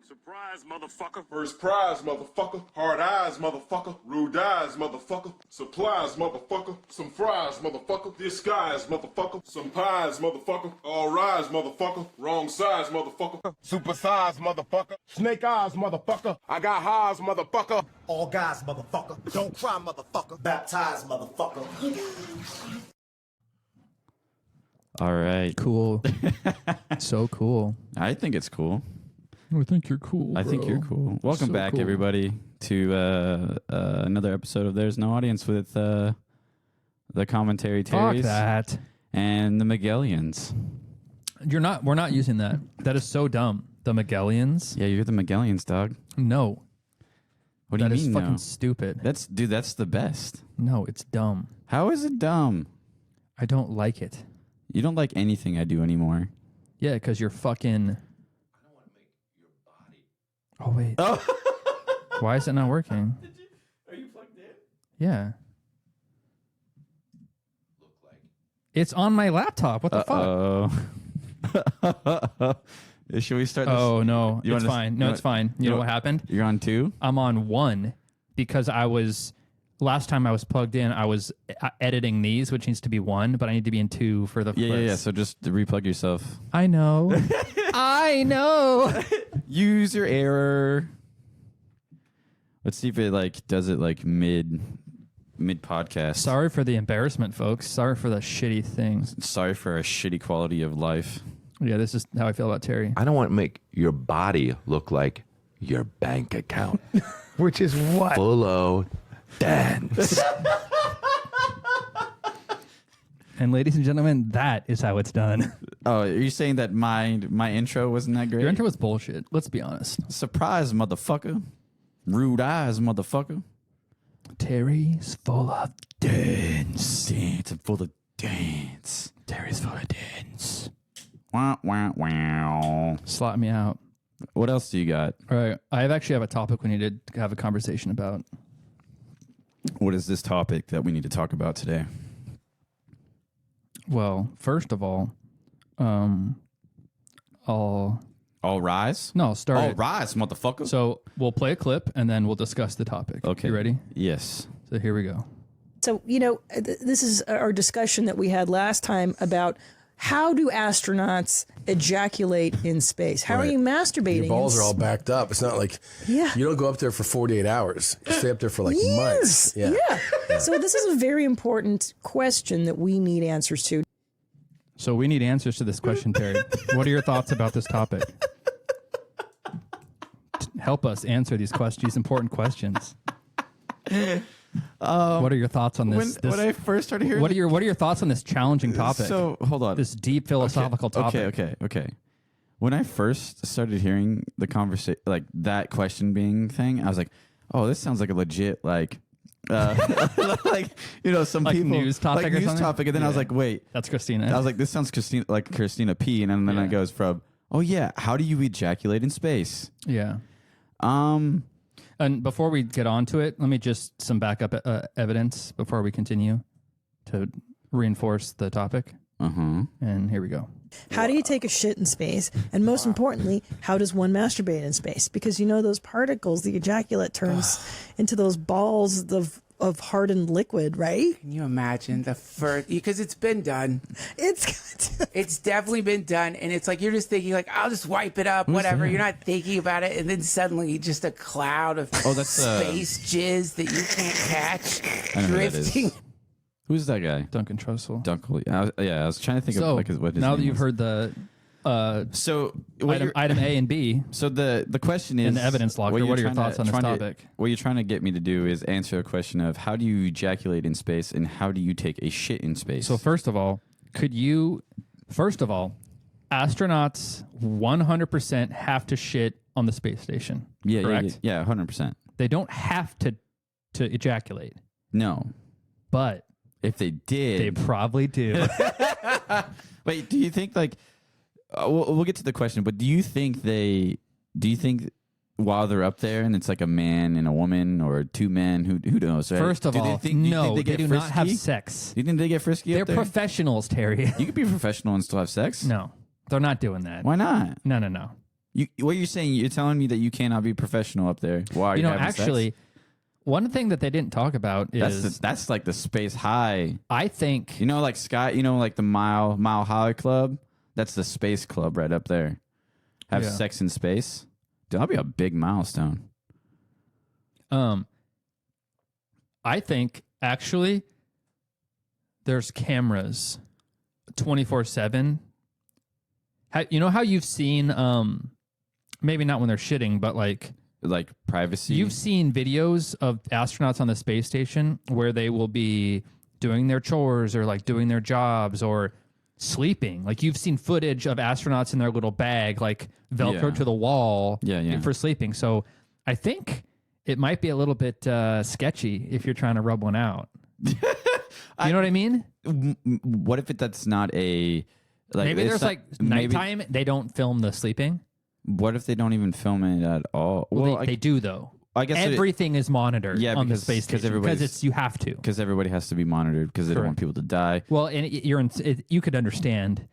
Surprise, motherfucker. First prize, motherfucker. Hard eyes, motherfucker. Rude eyes, motherfucker. Supplies, motherfucker. Some fries, motherfucker. Disguise, motherfucker. Some pies, motherfucker. All rise, motherfucker. Wrong size, motherfucker. Super size, motherfucker. Snake eyes, motherfucker. I got highs, motherfucker. All guys, motherfucker. Don't cry, motherfucker. Baptize, motherfucker. All right. Cool. So cool. I think it's cool. I think you're cool. I think you're cool. Welcome So back, cool. everybody, to another episode of There's No Audience with the commentary Fuck Terrys that. and the Magellians. We're not using that. That is so dumb. The Magellians? Yeah, you're the Magellians, dog. No. What do you That is mean, fucking no? stupid. That's the best. No, it's dumb. How is it dumb? I don't like it. You don't like anything I do anymore. Yeah, because you're fucking... Oh, wait. Oh. Why is it not working? Are you plugged in? Yeah. It's on my laptop. What the fuck? Should we start this? Oh, no. You It's wanna- fine. you No, wanna- it's fine. You know what happened? You're on 2? I'm on 1 because last time I was plugged in, I was editing these, which needs to be 1, but I need to be in 2 for the first. Yeah. So just replug yourself. I know. I know. Use your error. Let's see if it does it mid podcast. Sorry for the embarrassment, folks. Sorry for the shitty things. Sorry for our shitty quality of life. Yeah, this is how I feel about Terry. I don't want to make your body look like your bank account, Which is what? full of dance. And ladies and gentlemen, that is how it's done. Oh, are you saying that my intro wasn't that great? Your intro was bullshit. Let's be honest. Surprise, motherfucker. Rude eyes, motherfucker. Terry's full of dance. Dance and full of dance. Terry's full of dance. Wow, wow, wow. Slot me out. What else do you got? All right. I actually have a topic we need to have a conversation about. What is this topic that we need to talk about today? Well, first of all, All rise? I'll start All it. rise, motherfucker. So we'll play a clip and then we'll discuss the topic. Okay. You ready? Yes. So here we go. So, this is our discussion that we had last time about how do astronauts ejaculate in space? How are Right. you masturbating? Your balls in are all backed up. It's not like Yeah. you don't go up there for 48 hours. You stay up there for like years? months. Yeah. So this is a very important question that we need answers to. So we need answers to this question, Terry. What are your thoughts about this topic? Help us answer these important questions. What are your thoughts on this? When I first started hearing What are your thoughts on this challenging topic? So, hold on. This deep philosophical topic. Okay. When I first started hearing the conversation, that question being thing, I was like, oh, this sounds like a legit, some Like people. news topic like or news something? topic. And then I was Yeah. like, wait. That's Christina. I was like, this sounds like Christina P. And then Yeah. it goes from, oh, yeah, how do you ejaculate in space? Yeah. And before we get on to it, let me just some backup evidence before we continue to reinforce the topic. And here we go. How do you take a shit in space? And most importantly, how does one masturbate in space? Because those particles, the ejaculate turns into those balls of hardened liquid, right? Can you imagine the first? Because it's been done. It's definitely been done, and it's like you're just thinking, like, I'll just wipe it up, whatever. that? You're not thinking about it, and then suddenly just a cloud of that's, space jizz that you can't catch I know who that is. drifting. Who's that guy? Duncan Trussell. Dunkel. I was trying to think So of what his now name that you've was. heard the So what item A and B So the question is in the evidence locker, what are your thoughts on this topic? What you're trying to get me to do is answer a question of how do you ejaculate in space and how do you take a shit in space? So first of all, astronauts 100% have to shit on the space station. Correct? Yeah, 100%. They don't have to ejaculate, No, but if they did, they probably do. wait. Do you think we'll get to the question, but do you think while they're up there and it's like a man and a woman or two men, who knows? Right? First of Do all, do you no, think they get do not have frisky? sex. Do you think they get frisky They're up there? professionals, Terry. You could be professional and still have sex. No, they're not doing that. Why not? No. What you're saying? You're telling me that you cannot be professional up there. Why? You know, actually, one thing that they didn't talk about is that's like the space high. I think like Sky. Like the Mile High Club. That's the space club right up there. Have sex in space. Dude, that'll be a big milestone. I think actually there's cameras 24/7. You know how you've seen maybe not when they're shitting, but like privacy. You've seen videos of astronauts on the space station where they will be doing their chores or like doing their jobs or sleeping. Like you've seen footage of astronauts in their little bag, like Velcro to the wall for sleeping. So I think it might be a little bit sketchy if you're trying to rub one out. You know what I mean? What if that's not a... maybe there's nighttime, they don't film the sleeping. What if they don't even film it at all? Well, they do though. I guess everything is monitored on the space station because you have to. Because everybody has to be monitored because they don't want people to die. Well, and you could understand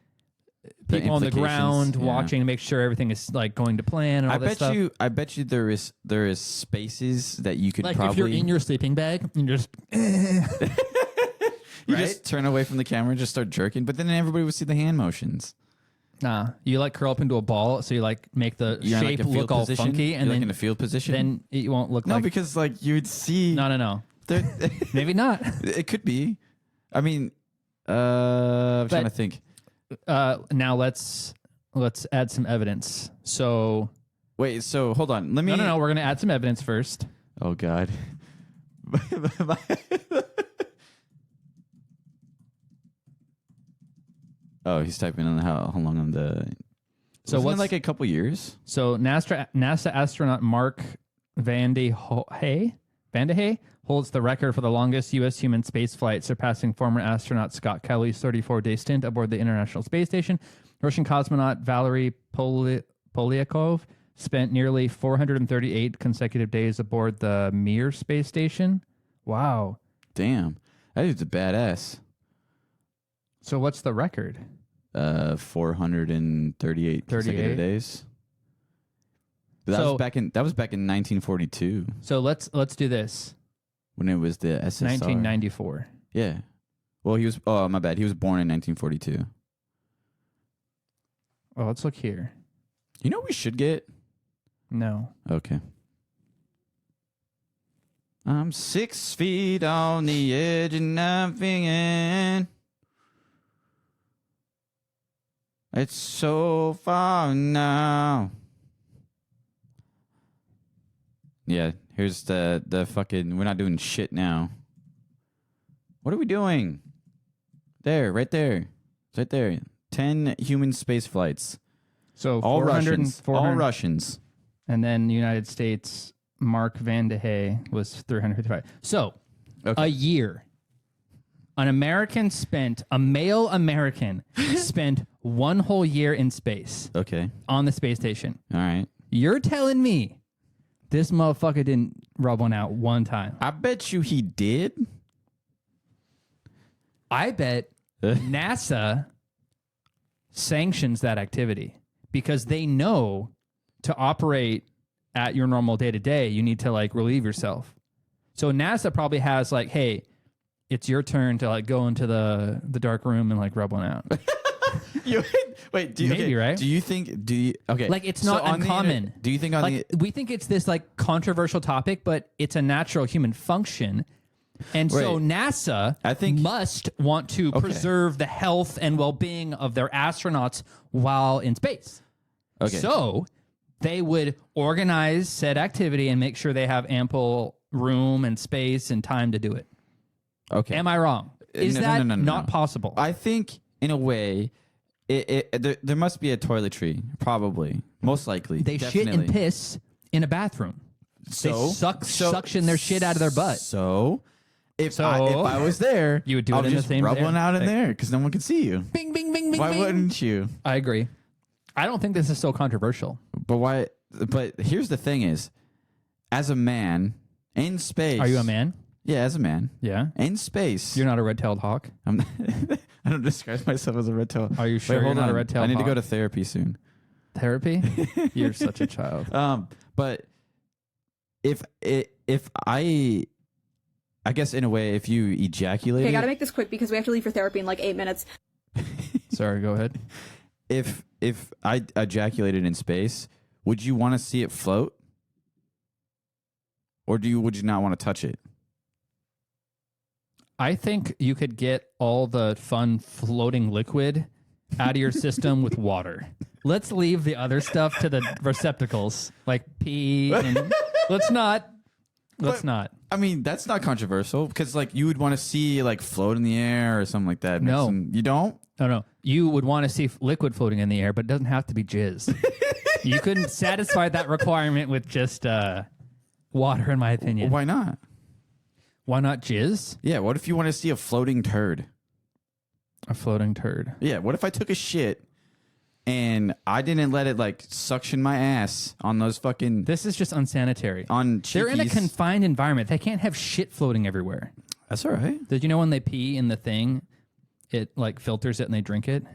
people on the ground watching to make sure everything is like going to plan and all that stuff. I bet you there is spaces that you could like probably... if you're in your sleeping bag and just... You just turn away from the camera and just start jerking, but then everybody would see the hand motions. Nah, you like curl up into a ball, so you like make the shape look all funky, and then then in a field position. Then it won't look like... No, because like you would see... No. Maybe not. It could be. I mean, I'm trying to think. Now let's add some evidence. So... Wait, so hold on. Let me... No, we're going to add some evidence first. Oh, God. Oh, he's typing in how long on the... So what's like a couple years? So NASA astronaut Mark Vande Hey holds the record for the longest U.S. human space flight, surpassing former astronaut Scott Kelly's 34-day stint aboard the International Space Station. Russian cosmonaut Valery Polyakov spent nearly 438 consecutive days aboard the Mir space station. Wow. Damn. That dude's a badass. So what's the record? 438 consecutive days. But that was back in 1942. So let's do this. When it was the SSR. 1994. Yeah. Well, he was... Oh, my bad. He was born in 1942. Oh, let's look here. You know what we should get? No. Okay. I'm 6 feet on the edge of nothing. It's so far now. Yeah, here's the fucking... We're not doing shit now. What are we doing? There, right there. It's right there. 10 human space flights. So all Russians. All Russians. And then the United States, Mark Vande Hey was 355. So, a year. A male American spent one whole year in space. Okay. On the space station. All right. You're telling me this motherfucker didn't rub one out one time? I bet you he did. I bet NASA sanctions that activity because they know to operate at your normal day-to-day, you need to like relieve yourself. So NASA probably has like, hey, it's your turn to like go into the dark room and like rub one out. Wait, maybe, right? Do you think like it's not uncommon. Do you think we think it's this like controversial topic, but it's a natural human function. And so NASA must want to preserve the health and well-being of their astronauts while in space. Okay. So they would organize said activity and make sure they have ample room and space and time to do it. Okay. Am I wrong? Is that not possible? I think, in a way, there must be a toiletry, probably. Most likely. They shit and piss in a bathroom. So, they suction their shit out of their butt. So, if I was there, you would do it in the same rub one out in there because no one can see you. Bing, bing, bing, bing. Why bing. wouldn't you? I agree. I don't think this is so controversial. But why? But here's the thing: is as a man in space, are you a man? Yeah, as a man. Yeah. In space. You're not a red-tailed hawk? I don't describe myself as a red-tailed. Are you sure you're not a red-tailed hawk? I need to go to therapy soon. Therapy? You're such a child. But if I guess in a way, if you ejaculate, Okay, I gotta make this quick because we have to leave for therapy in like 8 minutes. Sorry, go ahead. If I ejaculated in space, would you want to see it float, or would you not want to touch it? I think you could get all the fun floating liquid out of your system with water. Let's leave the other stuff to the receptacles, like pee. And let's not. I mean, that's not controversial because, like, you would want to see like float in the air or something like that. No. You don't. No. You would want to see liquid floating in the air, but it doesn't have to be jizz. You couldn't satisfy that requirement with just water, in my opinion. Why not? Why not jizz? Yeah. What if you want to see a floating turd? A floating turd. Yeah. What if I took a shit and I didn't let it like suction my ass on those fucking? This is just unsanitary. They're in a confined environment. They can't have shit floating everywhere. That's all right. Did you know when they pee in the thing, it like filters it and they drink it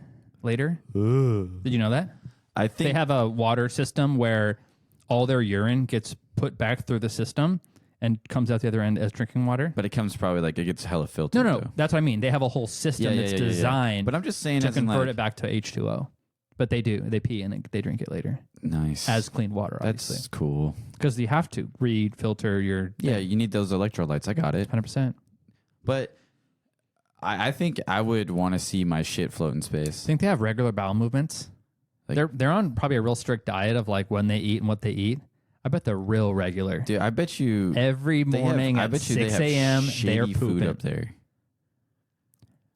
later? Did you know that? I think they have a water system where all their urine gets put back through the system and comes out the other end as drinking water. But it comes probably like it gets hella filtered. No, though. that's what I mean. They have a whole system that's designed. But I'm just saying to as in, convert like, it back to H2O. But they do. They pee and they drink it later. Nice. As clean water, obviously. That's cool. Because you have to filter your... Yeah, you need those electrolytes. I got it. 100%. But I think I would want to see my shit float in space. Think they have regular bowel movements? Like, They're on probably a real strict diet of like when they eat and what they eat. I bet they're real regular. Dude, I bet you every morning at 6 a.m. they're pooping food up there.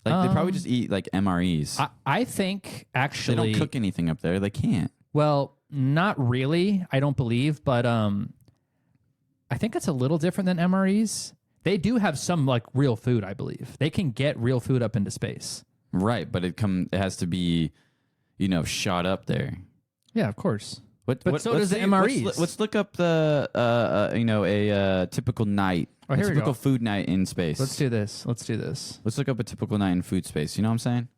Like they probably just eat like MREs. I think actually they don't cook anything up there. They can't. Well, not really. I don't believe, but I think it's a little different than MREs. They do have some like real food. I believe they can get real food up into space. Right, but it has to be, shot up there. Yeah, of course. But so does the MREs. Let's look up the a typical night. Oh, here we typical go. food night in space. Let's do this. Let's look up a typical night in food space. You know what I'm saying?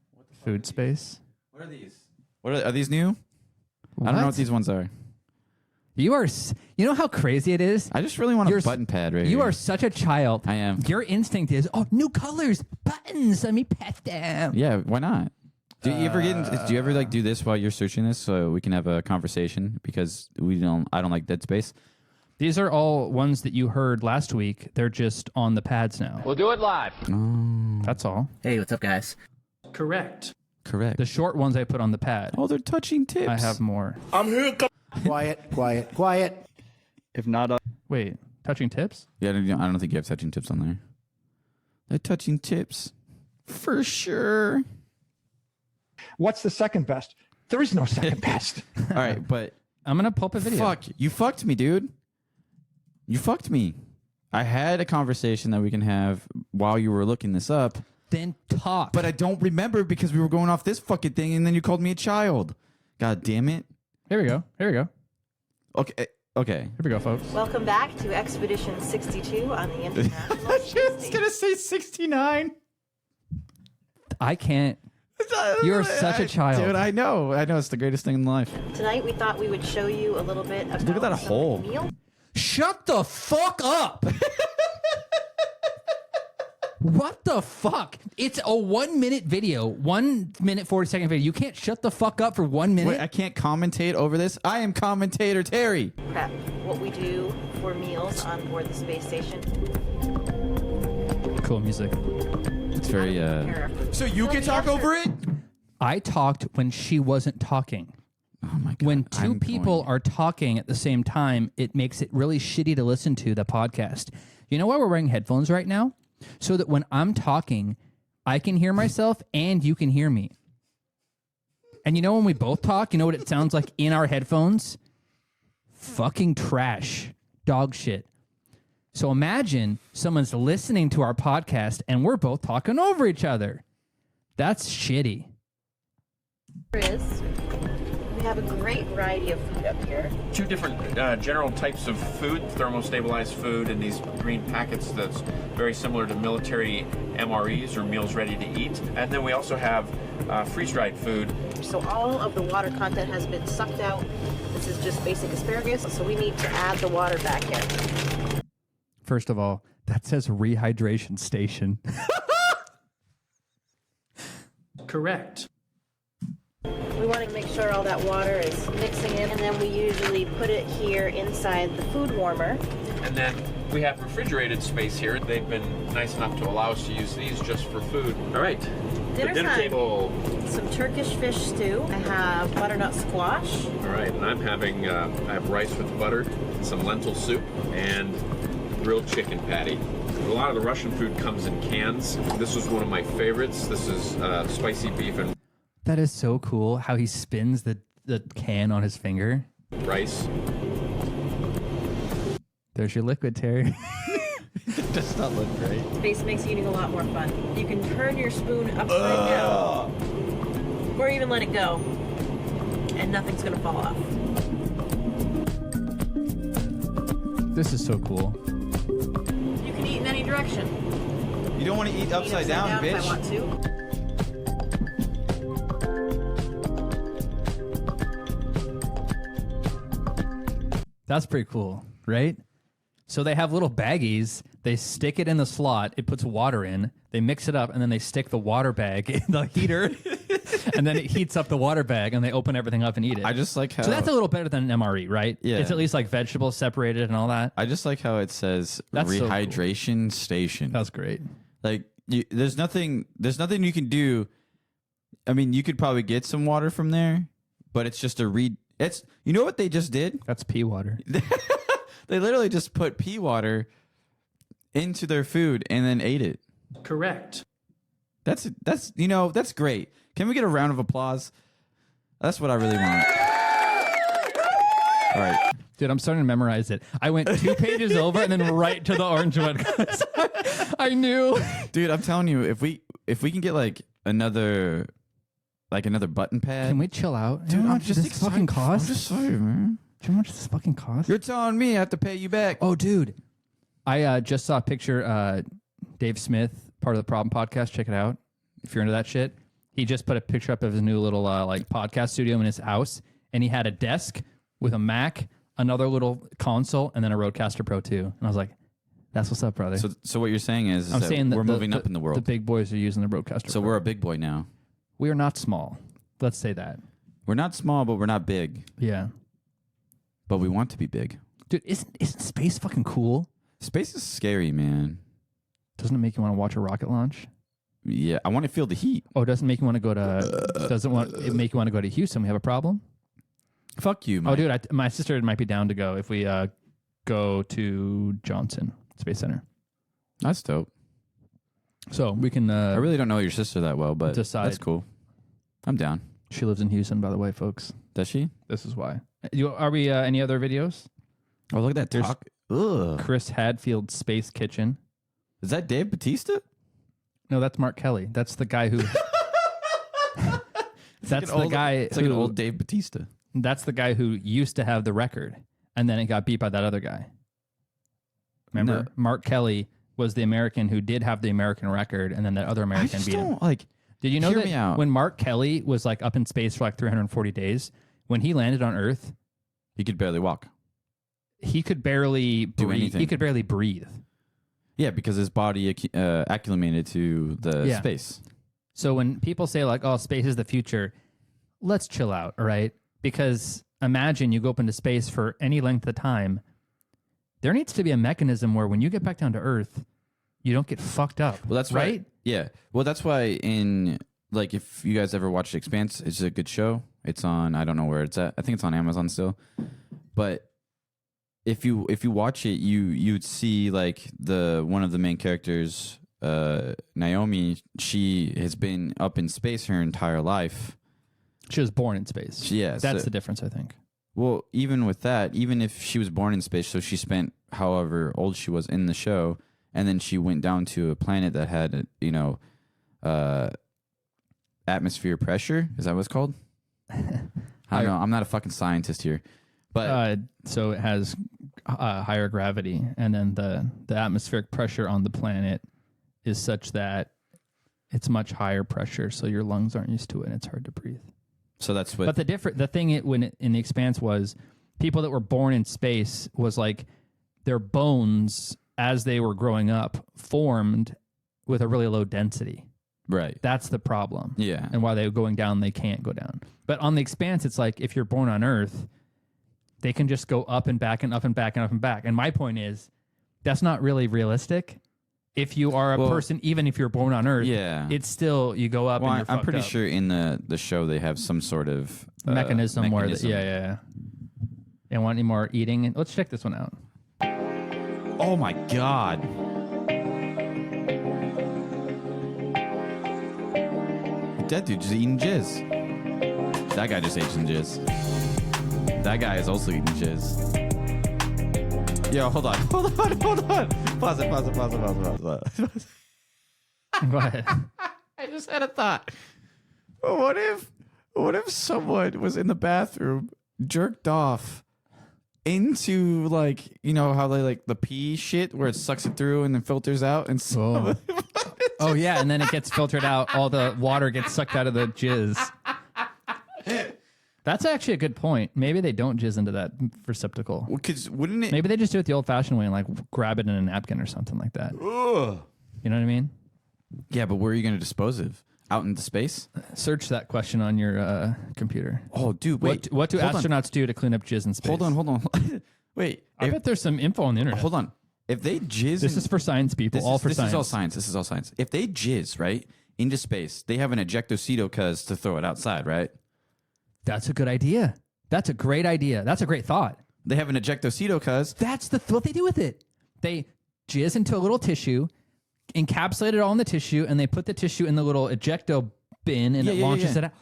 Food space. What are these? Are these new? I don't know what these ones are. You know how crazy it is? I just really want a button pad right here. You are such a child. I am. Your instinct is, new colors, buttons, let me pet them. Yeah, why not? Do you ever like do this while you're searching this so we can have a conversation? Because I don't like Dead Space. These are all ones that you heard last week. They're just on the pads now. We'll do it live. Oh. That's all. Hey, what's up, guys? Correct. The short ones I put on the pad. Oh, they're touching tips. I have more. I'm here. Quiet. If not, wait, touching tips? Yeah, I don't think you have touching tips on there. They're touching tips for sure. What's the second best? There is no second best. All right, but I'm gonna pull up a video. Fuck, you fucked me, dude. You fucked me. I had a conversation that we can have while you were looking this up. Then talk. But I don't remember because we were going off this fucking thing, and then you called me a child. God damn it. Here we go. Okay. Here we go, folks. Welcome back to Expedition 62 on the International I was gonna say 69. I can't. You're such a child. Dude, I know. It's the greatest thing in life. Tonight we thought we would show you a little bit about Look at that hole. meal. Shut the fuck up. What the fuck? It's a 1 minute video, 1 minute 40-second video. You can't shut the fuck up for 1 minute. Wait, I can't commentate over this. I am commentator Terry. Prep, what we do for meals on board the space station. Cool music. It's very So you can talk over it? I talked when she wasn't talking. Oh my God. When two people are talking at the same time, it makes it really shitty to listen to the podcast. You know why we're wearing headphones right now? So that when I'm talking, I can hear myself and you can hear me. And you know when we both talk, you know what it sounds like in our headphones? Fucking trash. Dog shit. So imagine someone's listening to our podcast and we're both talking over each other. That's shitty. We have a great variety of food up here. Two different general types of food, thermostabilized food in these green packets that's very similar to military MREs or meals ready to eat. And then we also have freeze-dried food. So all of the water content has been sucked out. This is just basic asparagus, so we need to add the water back in. First of all, that says rehydration station. Correct. We want to make sure all that water is mixing in, and then we usually put it here inside the food warmer. And then we have refrigerated space here. They've been nice enough to allow us to use these just for food. All right. Dinner time. Table. Some Turkish fish stew. I have butternut squash. All right, and I'm having, I have rice with butter, some lentil soup, and grilled chicken patty. A lot of the Russian food comes in cans. This was one of my favorites. This is spicy beef and That is so cool how he spins the can on his finger. Rice. There's your liquid, Terry. Does not look great. Space makes eating a lot more fun. You can turn your spoon upside down, or even let it go, and nothing's gonna fall off. This is so cool. You can eat in any direction. You don't want to eat upside down, bitch. If I want to. That's pretty cool, right? So they have little baggies. They stick it in the slot. It puts water in. They mix it up, and then they stick the water bag in the heater. And then it heats up the water bag, and they open everything up and eat it. I just like how... So that's a little better than an MRE, right? Yeah. It's at least like vegetables separated and all that. I just like how it says That's so rehydration station. That's great. Like, there's nothing you can do. I mean, you could probably get some water from there, but it's just it's, you know what they just did? That's pea water. They literally just put pea water into their food and then ate it. Correct. That's great. Can we get a round of applause? That's what I really want. All right. Dude, I'm starting to memorize it. I went 2 pages over and then right to the orange one. I knew. Dude, I'm telling you, if we can get like another button pad. Can we chill out? Dude, how I'm much just this fucking cost? I'm just sorry, man. Do you know how much this fucking cost? You're telling me I have to pay you back. Oh, dude. I just saw a picture. Dave Smith, part of the Problem Podcast. Check it out if you're into that shit. He just put a picture up of his new little like podcast studio in his house, and he had a desk with a Mac, another little console, and then a Rodecaster Pro 2. And I was like, "That's what's up, brother." So what you're saying is, I'm saying that we're moving up in the world. The big boys are using the Rodecaster. So Pro. we're a big boy now. We are not small. Let's say that. We're not small, but we're not big. Yeah. But we want to be big. Dude, isn't space fucking cool? Space is scary, man. Doesn't it make you want to watch a rocket launch? Yeah, I want to feel the heat. Oh, doesn't it make you want to go to? Doesn't it make you want to go to Houston? We have a problem. Fuck you, Mike. Oh, dude, my sister might be down to go if we go to Johnson Space Center. That's dope. So we can. I really don't know your sister that well, but decide. That's cool. I'm down. She lives in Houston, by the way, folks. Does she? This is why. Are we any other videos? Oh, look at that There's talk. Ugh. Chris Hadfield's Space Kitchen. Is that Dave Bautista? No, that's Mark Kelly. That's the guy who. That's the guy. It's like an old Dave Bautista. That's the guy who used to have the record, and then it got beat by that other guy. Remember, No. Mark Kelly was the American who did have the American record, and then that other American beat him. Did you know hear that me out. when Mark Kelly was like up in space for like 340 days, when he landed on Earth, He could barely walk. he could barely Do breathe. anything. He could barely breathe. Yeah, because his body acclimated to the Yeah. space. So when people say like, "Oh, space is the future," let's chill out, all right? Because imagine you go up into space for any length of time. There needs to be a mechanism where when you get back down to Earth, you don't get fucked up. Well, that's right. Yeah. Well, that's why if you guys ever watched Expanse, it's a good show. It's on, I don't know where it's at. I think it's on Amazon still. But if you watch it, you'd see like one of the main characters, Naomi, she has been up in space her entire life. She was born in space. Yeah. That's the difference, I think. Well, even with that, even if she was born in space, so she spent however old she was in the show, and then she went down to a planet that had, atmosphere pressure. Is that what it's called? I don't know. I'm not a fucking scientist here. But so it has higher gravity, and then the atmospheric pressure on the planet is such that it's much higher pressure, so your lungs aren't used to it, and it's hard to breathe. So that's what. But the thing in the Expanse was people that were born in space was like their bones as they were growing up formed with a really low density. Right. That's the problem. Yeah. And while they're going down, they can't go down. But on the Expanse, it's like if you're born on Earth, they can just go up and back and up and back and up and back. And my point is, that's not really realistic. If you are a person, even if you're born on Earth, it's still, you go up and you're I'm pretty up. sure in the show they have some sort of mechanism where, yeah. And want any more eating? Let's check this one out. Oh my God. That dude just eating jizz. That guy just ate some jizz. That guy is also eating jizz. Yo, hold on. Pause it. Go ahead. I just had a thought. What if someone was in the bathroom, jerked off into, like, you know how they like the pee shit where it sucks it through and then filters out and so. Oh yeah, and then it gets filtered out. All the water gets sucked out of the jizz. That's actually a good point. Maybe they don't jizz into that receptacle. Because wouldn't it? Maybe they just do it the old-fashioned way and like grab it in a napkin or something like that. Ugh. You know what I mean? Yeah, but where are you going to dispose of? Out into space? Search that question on your computer. Oh, dude, wait. What do astronauts do to clean up jizz in space? Hold on. Wait. I bet there's some info on the internet. Hold on. If they jizz... This is for science people. This is all science. If they jizz, right, into space, they have an ejectocito cuz to throw it outside, right? That's a good idea. That's a great idea. That's a great thought. They have an ejectocito cuz... That's what they do with it. They jizz into a little tissue, encapsulate it all in the tissue, and they put the tissue in the little ejecto bin, and it launches it out.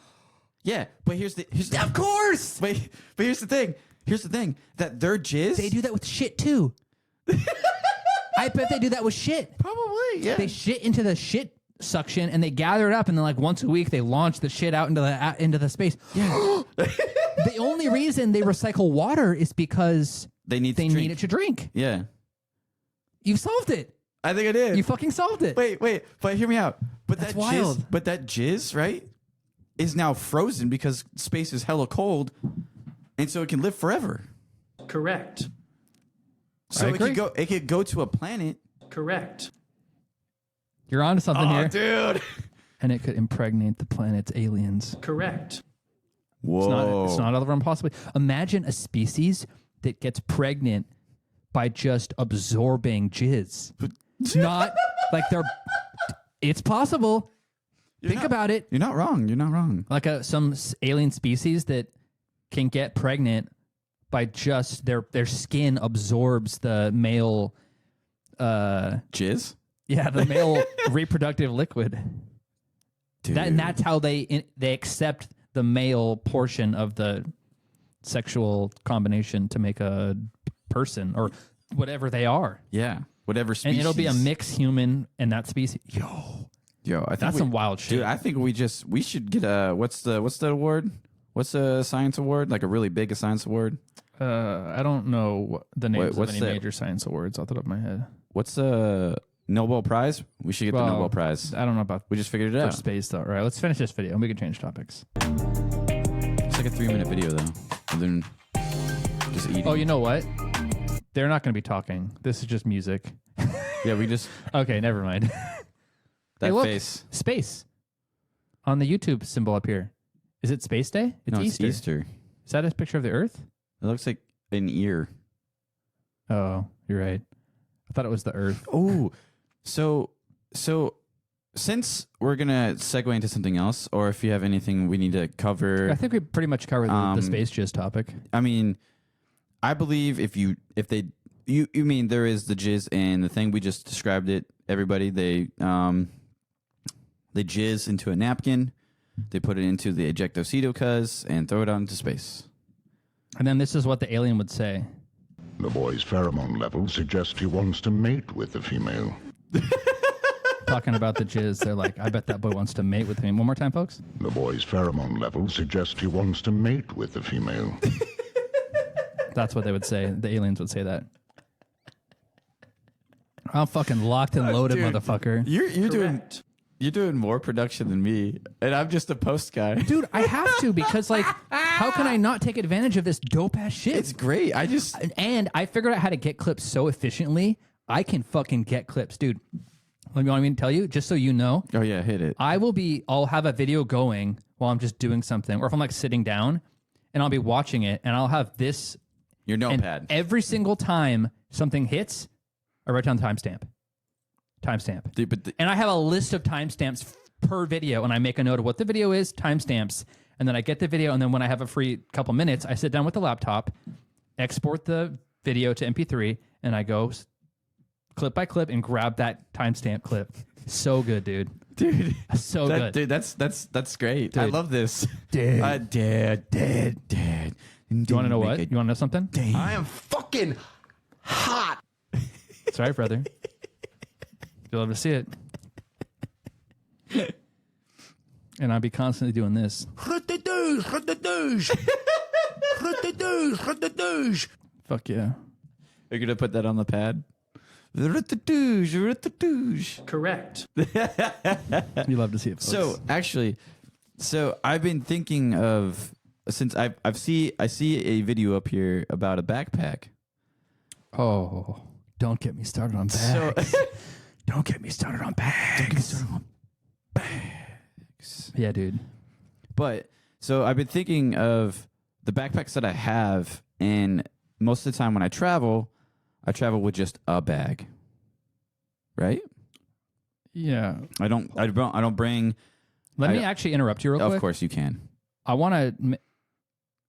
Yeah, but here's the of course. But here's the thing. Here's the thing that their jizz... They do that with shit too. I bet they do that with shit. Probably, yeah. They shit into the shit suction and they gather it up, and then like once a week they launch the shit out into the space. Yeah. The only reason they recycle water is because they need it to drink. Yeah. You've solved it. I think I did. You fucking solved it. Wait, but hear me out. But That's that wild. Jizz, but that jizz, right, is now frozen because space is hella cold, and so it can live forever. Correct. So it could go to a planet. Correct. You're onto something here, dude. And it could impregnate the planet's aliens. Correct. Whoa. It's not other impossible. Imagine a species that gets pregnant by just absorbing jizz. It's not like they're... It's possible. Think about it. You're not wrong. Like some alien species that can get pregnant by just their skin absorbs the male... jizz? Yeah, the male reproductive liquid. Dude. And that's how they accept the male portion of the sexual combination to make a person or whatever they are. Yeah, whatever species. And it'll be a mixed human and that species. Yo, I think that's some wild shit. Dude, I think we should get a what's the award? What's a science award? Like a really big science award? I don't know the names of any the major science awards off the top of my head. What's the Nobel Prize? We should get the Nobel Prize. I don't know about. We just figured it for out. Space though. All right, let's finish this video and we can change topics. It's like a 3-minute video though, and then just eating. Oh, you know what? They're not going to be talking. This is just music. Yeah, we just. Okay, never mind. That hey, look, face. Space on the YouTube symbol up here. Is it Space Day? It's Easter. It's Easter. Is that a picture of the Earth? It looks like an ear. Oh, you're right. I thought it was the Earth. Oh, so since we're gonna segue into something else, or if you have anything we need to cover, I think we pretty much covered the space jizz topic. I mean, I believe you mean there is the jizz and the thing we just described it. Everybody they jizz into a napkin, they put it into the ejectocito cuz and throw it out into space. And then this is what the alien would say. The boy's pheromone levels suggest he wants to mate with the female. Talking about the jizz, they're like, I bet that boy wants to mate with him. One more time, folks. The boy's pheromone levels suggest he wants to mate with the female. That's what they would say. The aliens would say that. I'm fucking locked and loaded, dude, motherfucker. You're You're doing more production than me, and I'm just a post guy. Dude, I have to because, like, how can I not take advantage of this dope-ass shit? It's great. And I figured out how to get clips so efficiently, I can fucking get clips. Dude, let me tell you, just so you know. Oh, yeah, hit it. I'll have a video going while I'm just doing something, or if I'm, like, sitting down, and I'll be watching it, and I'll have this. Your notepad. And every single time something hits, I write down the timestamp. Dude, and I have a list of timestamps per video, and I make a note of what the video is, timestamps, and then I get the video, and then when I have a free couple minutes, I sit down with the laptop, export the video to MP3, and I go clip by clip and grab that timestamp clip. So good, dude. Dude, so good. Dude, that's great. Dude. I love this. Dude. Dad. Do you want to know what? You want to know something? I am fucking hot. Sorry, brother. You'll love to see it. And I'll be constantly doing this. Fuck yeah. You're going to put that on the pad? Correct. You love to see it, folks. So, actually, I've been thinking of, since I see a video up here about a backpack. Oh, don't get me started on bags. Don't get me started on bags. Yeah, dude. But so I've been thinking of the backpacks that I have, and most of the time when I travel with just a bag. Right? Yeah. I don't bring. Let me actually interrupt you real quick. Of course you can. I want to.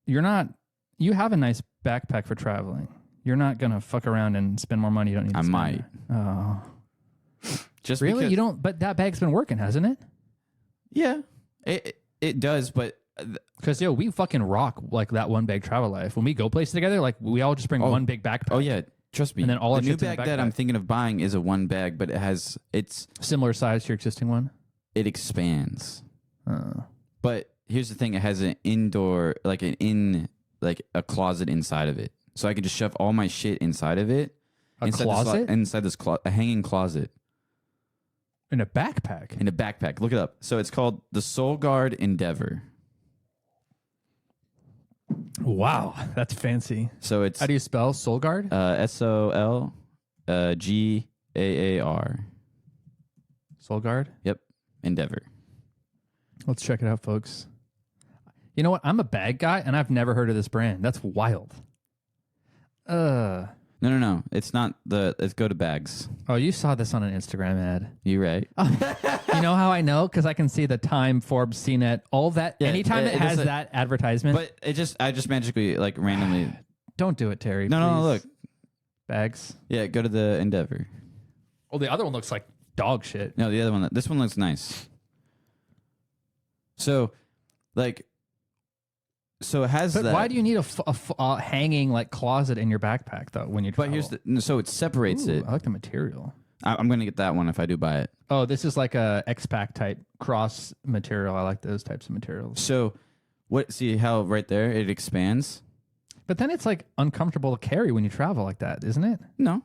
You have a nice backpack for traveling. You're not gonna fuck around and spend more money you don't need to spend. I might. Oh. Just really? because, You don't? But that bag's been working, hasn't it? Yeah, it does. But because we fucking rock like that one bag travel life. When we go places together, like we all just bring one big backpack. Oh yeah, trust me. And then all the our new shit's in the bag that I'm backpack. thinking of buying is a one bag, but it's similar size to your existing one. It expands. But here's the thing: it has an indoor, like a closet inside of it, so I can just shove all my shit inside of it. Inside this a hanging closet. In a backpack? In a backpack. Look it up. So it's called the Soul Guard Endeavor. Wow, that's fancy. So it's... How do you spell Soul Guard? SOLGAAR. Soul Guard? Yep. Endeavor. Let's check it out, folks. You know what? I'm a bag guy, and I've never heard of this brand. That's wild. No. It's not let's go to bags. Oh, you saw this on an Instagram ad. You right. You know how I know? Because I can see the Time, Forbes, CNET, all that. Yeah, anytime it has that advertisement. But I just magically, like, randomly. Don't do it, Terry. No, look. Bags. Yeah, go to the Endeavor. Oh, the other one looks like dog shit. No, the other one. This one looks nice. So, like... So it has but that. Why do you need a hanging like closet in your backpack though when you travel? But here's so it separates it. I like the material. I'm gonna get that one if I do buy it. Oh, this is like a X-Pack type cross material. I like those types of materials. So see how right there it expands? But then it's like uncomfortable to carry when you travel like that, isn't it? No.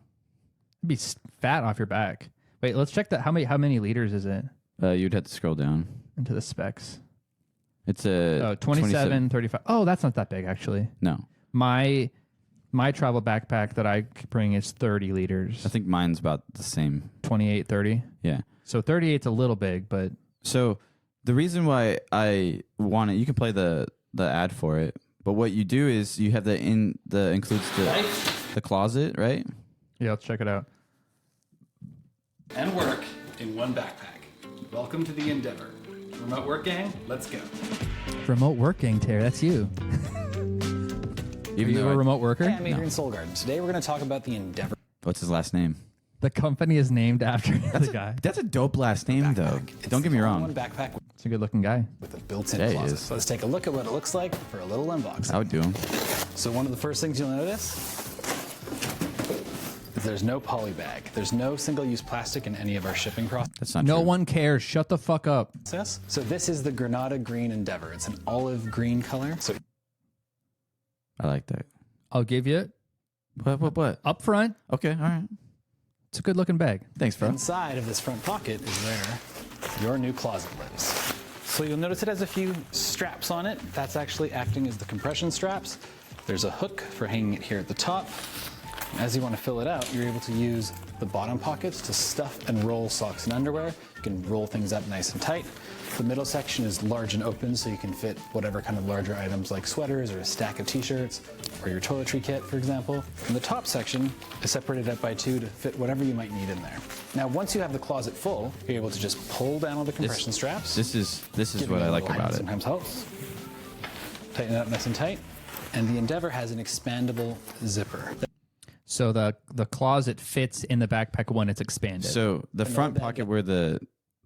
It'd be fat off your back. Wait, let's check that. How many liters is it? You'd have to scroll down into the specs. It's a 27, 35. Oh, that's not that big, actually. No. My travel backpack that I bring is 30 liters. I think mine's about the same. 28, 30? Yeah. So 38's a little big, but... So the reason why I want it, you can play the ad for it, but what you do is you have includes the closet, right? Yeah, let's check it out. And work in one backpack. Welcome to the Endeavor. Remote work gang, let's go. Remote work gang, Terry, that's you. Are you a remote worker? Hey, I'm Adrian Solgard. Today we're going to talk about the Endeavor. What's his last name? The company is named after the guy. That's a dope last name, though. Don't get me wrong. One backpack It's a good-looking guy. with a built-in closet. So let's take a look at what it looks like for a little unboxing. I would do him. So one of the first things you'll notice is there's no poly bag. There's no single-use plastic in any of our shipping process. That's not No true. one cares. Shut the fuck up. So this is the Granada Green Endeavor. It's an olive green color. So I like that. I'll give you it. What? Up front. Okay, all right. It's a good-looking bag. Thanks, bro. inside of this front pocket is where your new closet lives. So you'll notice it has a few straps on it. That's actually acting as the compression straps. There's a hook for hanging it here at the top. As you want to fill it out, you're able to use the bottom pockets to stuff and roll socks and underwear. You can roll things up nice and tight. The middle section is large and open, so you can fit whatever kind of larger items like sweaters or a stack of t-shirts or your toiletry kit, for example. And the top section is separated up by 2 to fit whatever you might need in there. Now, once you have the closet full, you're able to just pull down all the compression straps. This is what I like about it. Sometimes helps. Tighten it up nice and tight. And the Endeavor has an expandable zipper. So the closet fits in the backpack when it's expanded. So the front pocket where the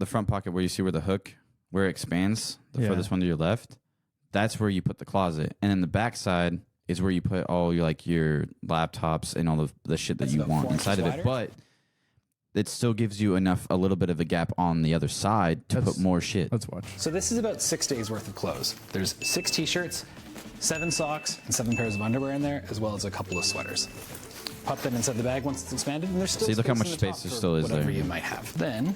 front pocket where you see where the hook where it expands, the furthest one to your left, that's where you put the closet. And then the back side is where you put all your laptops and all of the shit that you want inside of it. But it still gives you a little bit of a gap on the other side to put more shit. Let's watch. So this is about 6 days worth of clothes. There's 6 t-shirts, 7 socks, and 7 pairs of underwear in there, as well as a couple of sweaters. Pop that inside the bag once it's expanded, and there's still See, look how much in the space top there for still is whatever there. you might have. Then,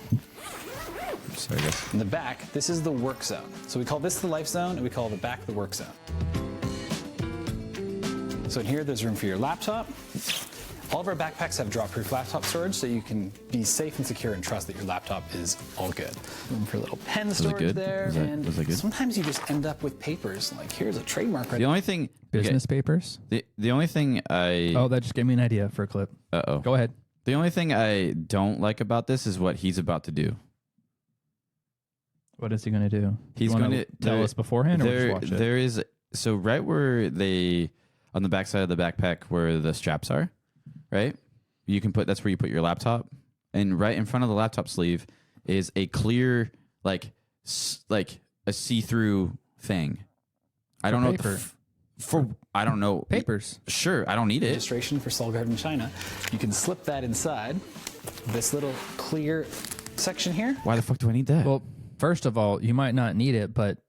sorry guys. in the back, this is the work zone. So we call this the life zone, and we call the back the work zone. So in here, there's room for your laptop. All of our backpacks have drop-proof laptop storage, so you can be safe and secure and trust that your laptop is all good. Room for a little pen storage there, Was that good? sometimes you just end up with papers. Like, here's a trademark right The only thing Business papers? The only thing Oh, that just gave me an idea for a clip. Uh-oh. Go ahead. The only thing I don't like about this is what he's about to do. What is he going to do? He's going to tell us beforehand, or just watch it? There is so right where they on the back side of the backpack where the straps are, right? You can put that's where you put your laptop, and right in front of the laptop sleeve is a clear like a see-through thing. I don't know paper. I don't know Papers. Sure, I don't need it. Registration for Soul Garden China. You can slip that inside this little clear section here. Why the fuck do I need that? Well, first of all, you might not need it, but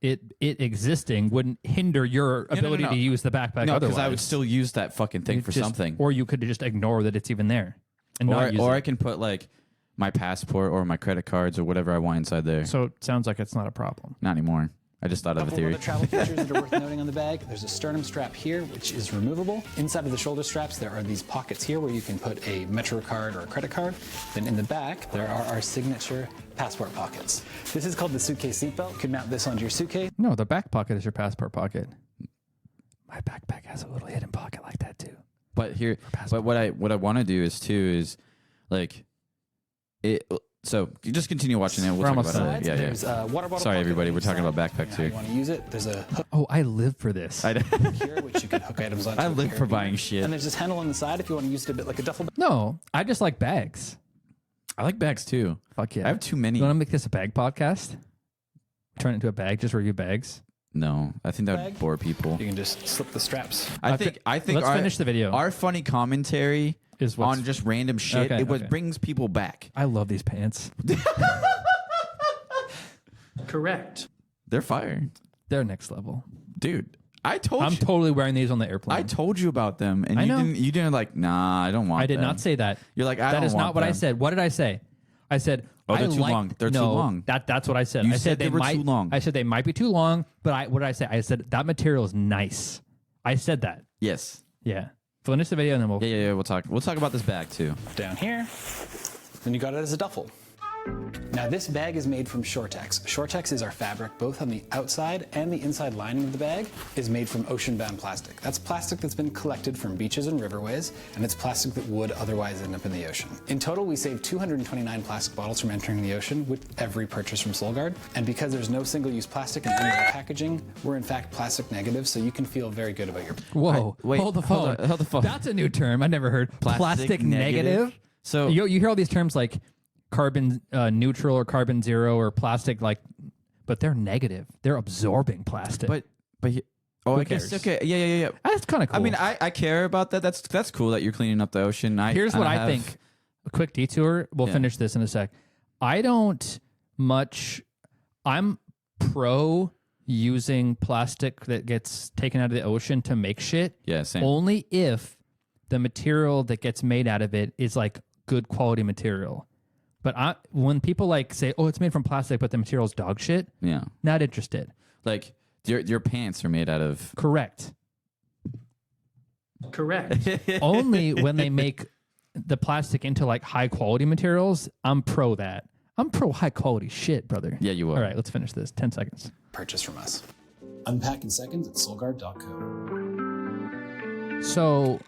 it existing wouldn't hinder your ability to use the backpack. No, otherwise, because I would still use that fucking thing for something. Or you could just ignore that it's even there, and not use or it. I can put like my passport or my credit cards or whatever I want inside there. So it sounds like it's not a problem. Not anymore. I just thought of a theory. Other travel features that are worth noting on the bag. There's a sternum strap here, which is removable. Inside of the shoulder straps, there are these pockets here where you can put a Metro card or a credit card. Then in the back, there are our signature passport pockets. This is called the suitcase seatbelt. You can mount this onto your suitcase. No, the back pocket is your passport pocket. My backpack has a little hidden pocket like that too. But what I want to do is like it. So you just continue watching it. We'll talk about it. Yeah. There's a water bottle. Sorry, pocket everybody. on We're each talking side. about backpacks here. You want to use it? There's a hook Oh, I live for this. here, which you can hook items onto. I a live for carabiner. buying shit. And there's this handle on the side if you want to use it a bit like a duffel bag. No, I just like bags. I like bags too. Fuck yeah. I have too many. You want to make this a bag podcast? Turn it into a bag, just review bags. No, I think that would Bag. bore people. You can just slip the straps. I think. Let's finish the video. Our funny commentary Is on just random shit. Okay, It okay. brings people back. I love these pants. Correct. They're fire, They're next level. dude. I told I'm you. totally wearing these on the airplane. I told you about them, and I you know. didn't. You didn't like. Nah, I don't want. I did them. not say that. You're like. That is not what I said. What did I say? I said, Oh, they're I too like, long. They're too no, long. That's what I said. You I said they were might, too long. I said they might be too long, but what did I say? I said that material is nice. I said that. Yes. Yeah. Finish the video and then we'll. Yeah. We'll talk. We'll talk about this bag too. Down here. Then you got it as a duffel. Now this bag is made from Shortex. Shortex is our fabric, both on the outside and the inside lining of the bag is made from ocean-bound plastic. That's plastic that's been collected from beaches and riverways, and it's plastic that would otherwise end up in the ocean. In total, we save 229 plastic bottles from entering the ocean with every purchase from SoulGuard. And because there's no single-use plastic in any of our packaging, we're in fact plastic negative, so you can feel very good about your. Whoa! Wait, hold the phone. hold the phone. That's a new term I never heard. Plastic negative? So you hear all these terms like carbon neutral or carbon zero or plastic, like, but they're negative. They're absorbing plastic. But I guess cares? okay. Yeah. That's kind of cool. I mean, I care about that. That's cool that you're cleaning up the ocean. Here's what I think. A quick detour. We'll finish this in a sec. I'm pro using plastic that gets taken out of the ocean to make shit. Yeah, same. Only if the material that gets made out of it is like good quality material. But when people like say, "Oh, it's made from plastic, but the material's dog shit," Yeah. not interested. Like your pants are made out of. Correct. Correct. Only when they make the plastic into like high quality materials, I'm pro that. I'm pro high quality shit, brother. Yeah, you are. All right, let's finish this. 10 seconds. Purchase from us. Unpack in seconds at soulguard.co. So,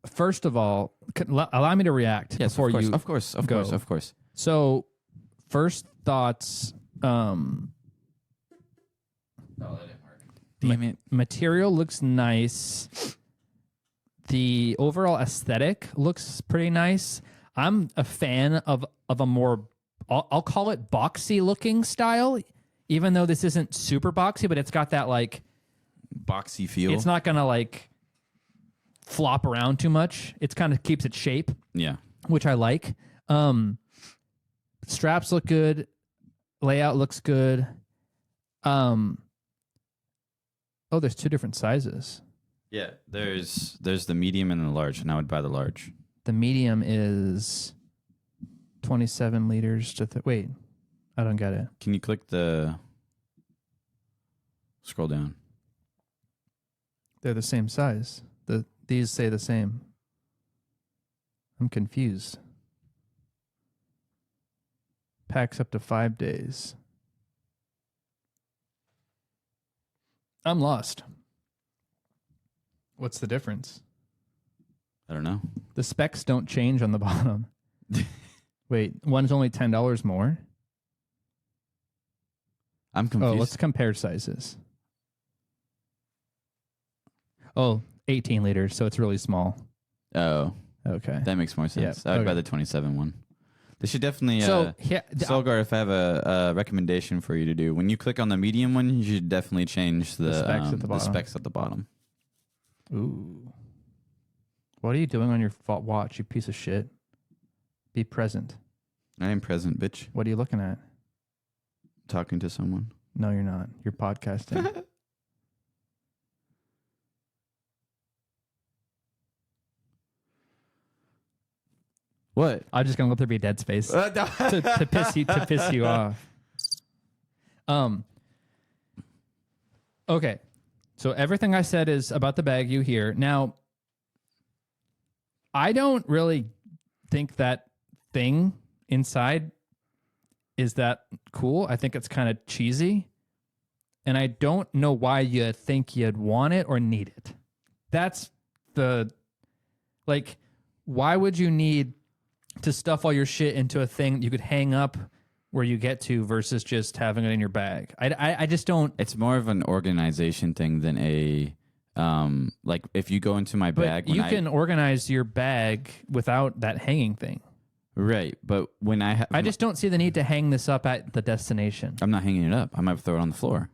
first of all, allow me to react before you. Of course. So, first thoughts. Damn it. Material looks nice. The overall aesthetic looks pretty nice. I'm a fan of a more, I'll call it boxy looking style, even though this isn't super boxy, but it's got that like boxy feel. It's not gonna like flop around too much. It's kind of keeps its shape. Yeah. Which I like. Straps look good. Layout looks good. Oh, there's 2 different sizes. Yeah, there's the medium and the large, and I would buy the large. The medium is 27 liters to... wait, I don't get it. Can you click the... Scroll down. They're the same size. These say the same. I'm confused. Packs up to 5 days. I'm lost. What's the difference? I don't know. The specs don't change on the bottom. Wait, one's only $10 more? I'm confused. Oh, let's compare sizes. Oh, 18 liters, so it's really small. Oh. Okay. That makes more sense. Yeah, I would buy okay. the 27 one. They should definitely... Soulguard, if I have a recommendation for you to do, when you click on the medium one, you should definitely change the specs at the bottom. Ooh. What are you doing on your watch, you piece of shit? Be present. I am present, bitch. What are you looking at? Talking to someone. No, you're not. You're podcasting. What? I'm just gonna let there be dead space to piss you off. Okay. So everything I said is about the bag you hear. Now, I don't really think that thing inside is that cool. I think it's kind of cheesy. And I don't know why you think you'd want it or need it. That's why would you need to stuff all your shit into a thing you could hang up where you get to versus just having it in your bag? I just don't. It's more of an organization thing than a like if you go into my bag. You can organize your bag without that hanging thing. Right, but when I just don't see the need to hang this up at the destination. I'm not hanging it up. I might throw it on the floor.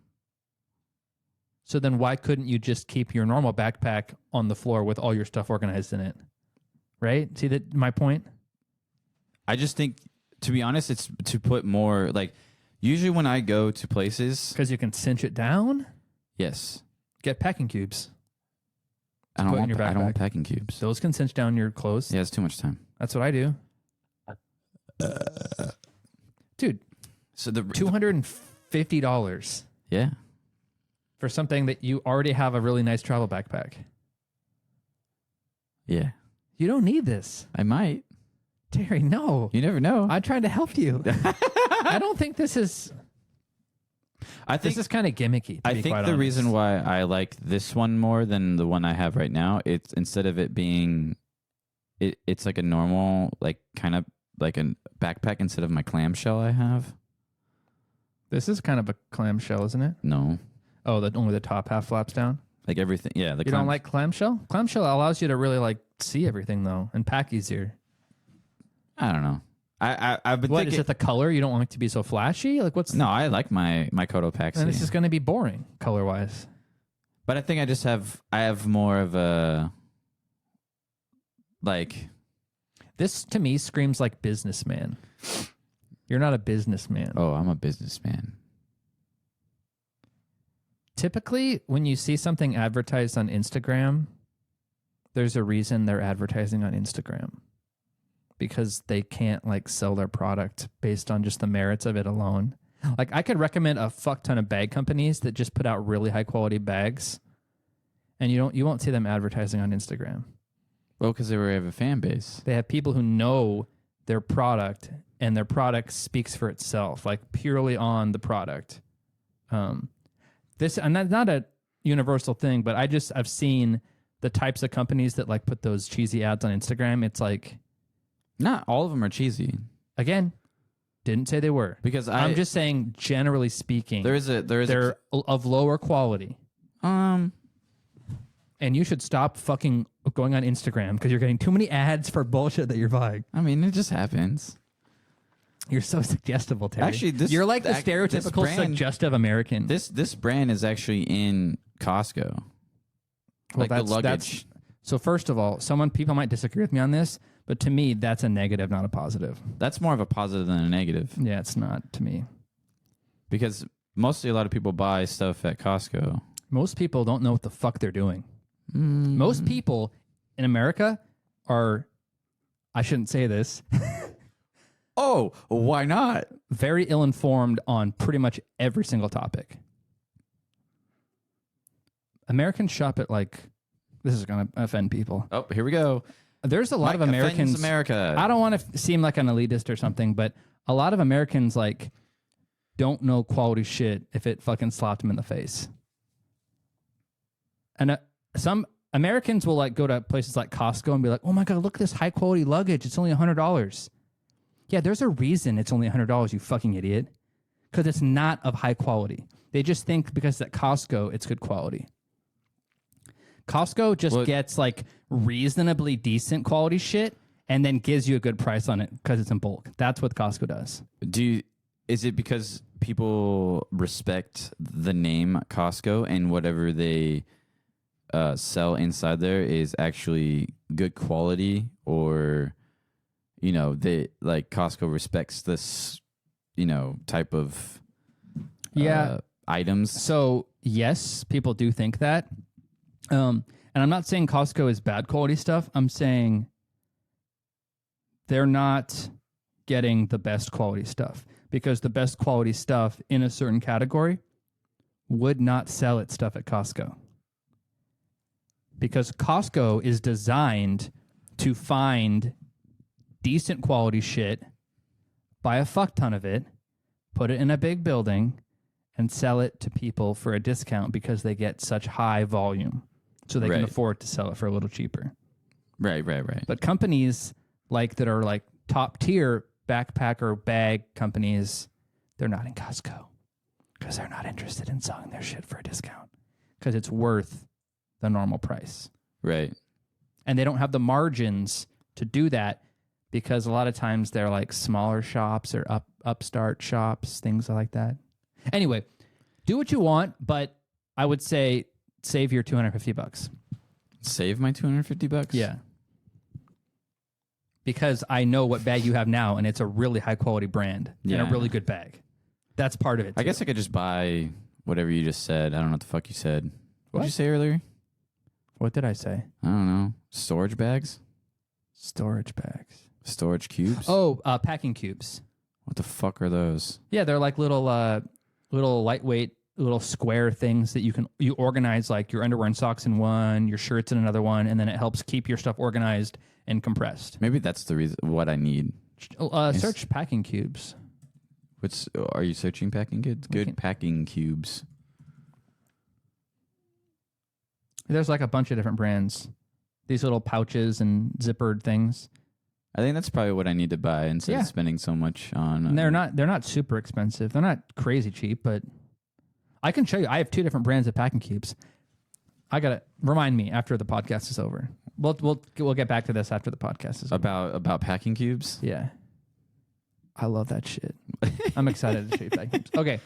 So then why couldn't you just keep your normal backpack on the floor with all your stuff organized in it? Right? See my point? I just think, to be honest, it's to put more, like, usually when I go to places... Because you can cinch it down? Yes. Get packing cubes. I don't want packing cubes. Those can cinch down your clothes. Yeah, it's too much time. That's what I do. Dude, so the $250. Yeah. For something that you already have a really nice travel backpack. Yeah. You don't need this. I might. Terry, no. You never know. I'm trying to help you. I don't think this is... this is kind of gimmicky. I think the reason why I like this one more than the one I have right now, it's instead of it being... It's like a normal, like kind of like a backpack instead of my clamshell I have. This is kind of a clamshell, isn't it? No. Oh, only the top half flaps down? Like everything, yeah. You don't like clamshell? Clamshell allows you to really like see everything though and pack easier. I don't know. I've been What, thinking... is it the color? You don't want it to be so flashy? Like what's... No, I like my Kodo Paxi. And this is going to be boring color-wise. But I think I have more of a... Like... This to me screams like businessman. You're not a businessman. Oh, I'm a businessman. Typically, when you see something advertised on Instagram, there's a reason they're advertising on Instagram. because they can't like sell their product based on just the merits of it alone. Like I could recommend a fuck ton of bag companies that just put out really high quality bags, and you won't see them advertising on Instagram. Well, because they have a fan base. They have people who know their product, and their product speaks for itself, like purely on the product. This and that's not a universal thing, but I've seen the types of companies that like put those cheesy ads on Instagram. It's like not all of them are cheesy. Again, didn't say they were, because I'm just saying generally speaking, they're of lower quality. And you should stop fucking going on Instagram because you're getting too many ads for bullshit that you're buying. I mean, it just happens. You're so suggestible, Terry. Actually, you're like the stereotypical suggestive American. This brand is actually in Costco. Like the luggage. So first of all, people might disagree with me on this, but to me, that's a negative, not a positive. That's more of a positive than a negative. Yeah, it's not to me. Because mostly a lot of people buy stuff at Costco. Most people don't know what the fuck they're doing. Most people in America are, I shouldn't say this. Oh, why not? Very ill-informed on pretty much every single topic. Americans shop at this is going to offend people. Oh, here we go. There's a lot of Americans. America. I don't want to seem like an elitist or something, but a lot of Americans don't know quality shit if it fucking slapped them in the face. And some Americans will go to places like Costco and be like, "Oh my god, look at this high quality luggage. It's only $100." Yeah, there's a reason it's only $100, you fucking idiot. Because it's not of high quality. They just think because at Costco it's good quality. Costco just gets reasonably decent quality shit and then gives you a good price on it because it's in bulk. That's what Costco does. Is it because people respect the name Costco and whatever they sell inside there is actually good quality, or they Costco respects this type of items? So yes, people do think that. And I'm not saying Costco is bad quality stuff. I'm saying they're not getting the best quality stuff, because the best quality stuff in a certain category would not sell its stuff at Costco. Because Costco is designed to find decent quality shit, buy a fuck ton of it, put it in a big building, and sell it to people for a discount because they get such high volume. So they can afford to sell it for a little cheaper. Right. But companies that are top tier backpacker bag companies, they're not in Costco because they're not interested in selling their shit for a discount because it's worth the normal price. Right. And they don't have the margins to do that because a lot of times they're smaller shops or upstart shops, things like that. Anyway, do what you want, but I would say save your $250. Save my $250? Yeah. Because I know what bag you have now, and it's a really high quality brand and a really good bag. That's part of it. I guess I could just buy whatever you just said. I don't know what the fuck you said. What did you say earlier? What did I say? I don't know. Storage bags? Storage bags. Storage cubes? Oh, packing cubes. What the fuck are those? Yeah, they're little lightweight, little square things that you organize your underwear and socks in one, your shirts in another one, and then it helps keep your stuff organized and compressed. Maybe that's the reason what I need. Search packing cubes. Are you searching packing cubes? Good packing cubes. There's a bunch of different brands. These little pouches and zippered things. I think that's probably what I need to buy instead of spending so much on. And they're not super expensive. They're not crazy cheap, but I can show you. I have 2 different brands of packing cubes. I gotta remind me after the podcast is over. We'll get back to this after the podcast is over. About packing cubes. Yeah, I love that shit. I'm excited to show you packing cubes. Okay.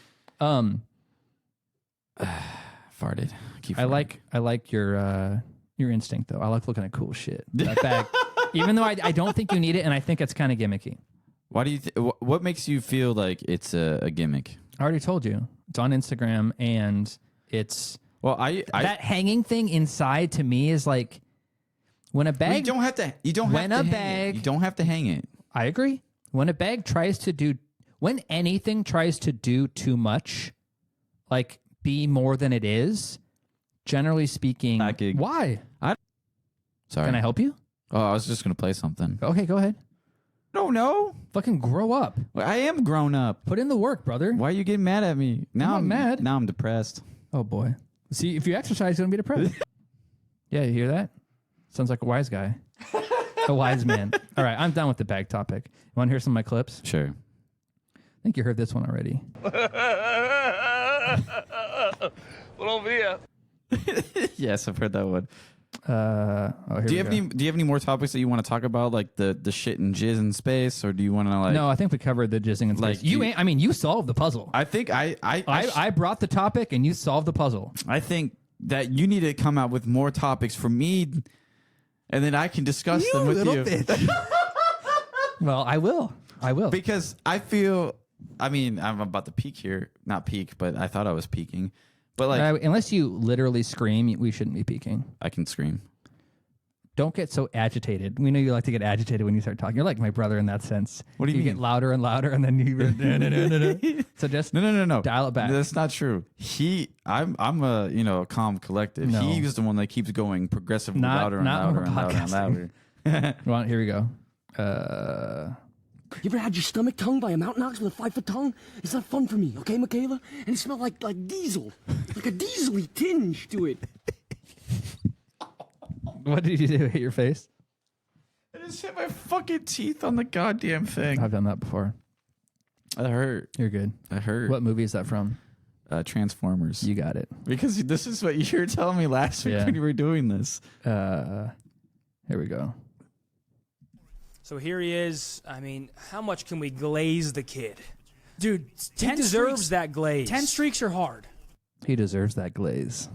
Farted. I like your instinct though. I like looking at cool shit. That bag, even though I don't think you need it, and I think it's kind of gimmicky. Why do you? What makes you feel like it's a gimmick? I already told you. It's on Instagram, and it's that hanging thing inside to me is When a bag, you don't have to. You don't have to hang it. You don't have to hang it. I agree. When a bag tries to do, when anything tries to do too much, like be more than it is, generally speaking, why? Sorry. Can I help you? Oh, I was just gonna play something. Okay, go ahead. No, no. Fucking grow up. I am grown up. Put in the work, brother. Why are you getting mad at me? Now I'm not mad. Now I'm depressed. Oh boy. See, if you exercise, you're gonna be depressed. Yeah, you hear that? Sounds like a wise guy. A wise man. All right, I'm done with the bag topic. You want to hear some of my clips? Sure. I think you heard this one already. Yes, I've heard that one. Here Do you have any more topics that you want to talk about, like the shit and jizz in space, or do you want to like? No, I think we covered the jizzing in space. Like I mean, you solved the puzzle. I think I brought the topic and you solved the puzzle. I think that you need to come out with more topics for me, and then I can discuss them with you. Bitch. Well, I will. Because I feel. I mean, I'm about to peak here. Not peak, but I thought I was peaking. But like, unless you literally scream, we shouldn't be peaking. I can scream. Don't get so agitated. We know you like to get agitated when you start talking. You're like my brother in that sense. What do you mean? Get louder and louder, and then you. So just no. Dial it back. That's not true. I'm a calm collective. No. He's the one that keeps going progressively louder and louder and louder and louder. Well, here we go. You ever had your stomach tongued by a mountain ox with a 5-foot tongue? It's not fun for me, okay, Michaela? And it smelled like diesel, like a diesel-y tinge to it. What did you do? Hit your face? I just hit my fucking teeth on the goddamn thing. I've done that before. That hurt. You're good. That hurt. What movie is that from? Transformers. You got it. Because this is what you were telling me last week when you were doing this. Here we go. So here he is. I mean, how much can we glaze the kid? Dude, 10 he deserves streaks. that glaze. 10 streaks are hard. He deserves that glaze.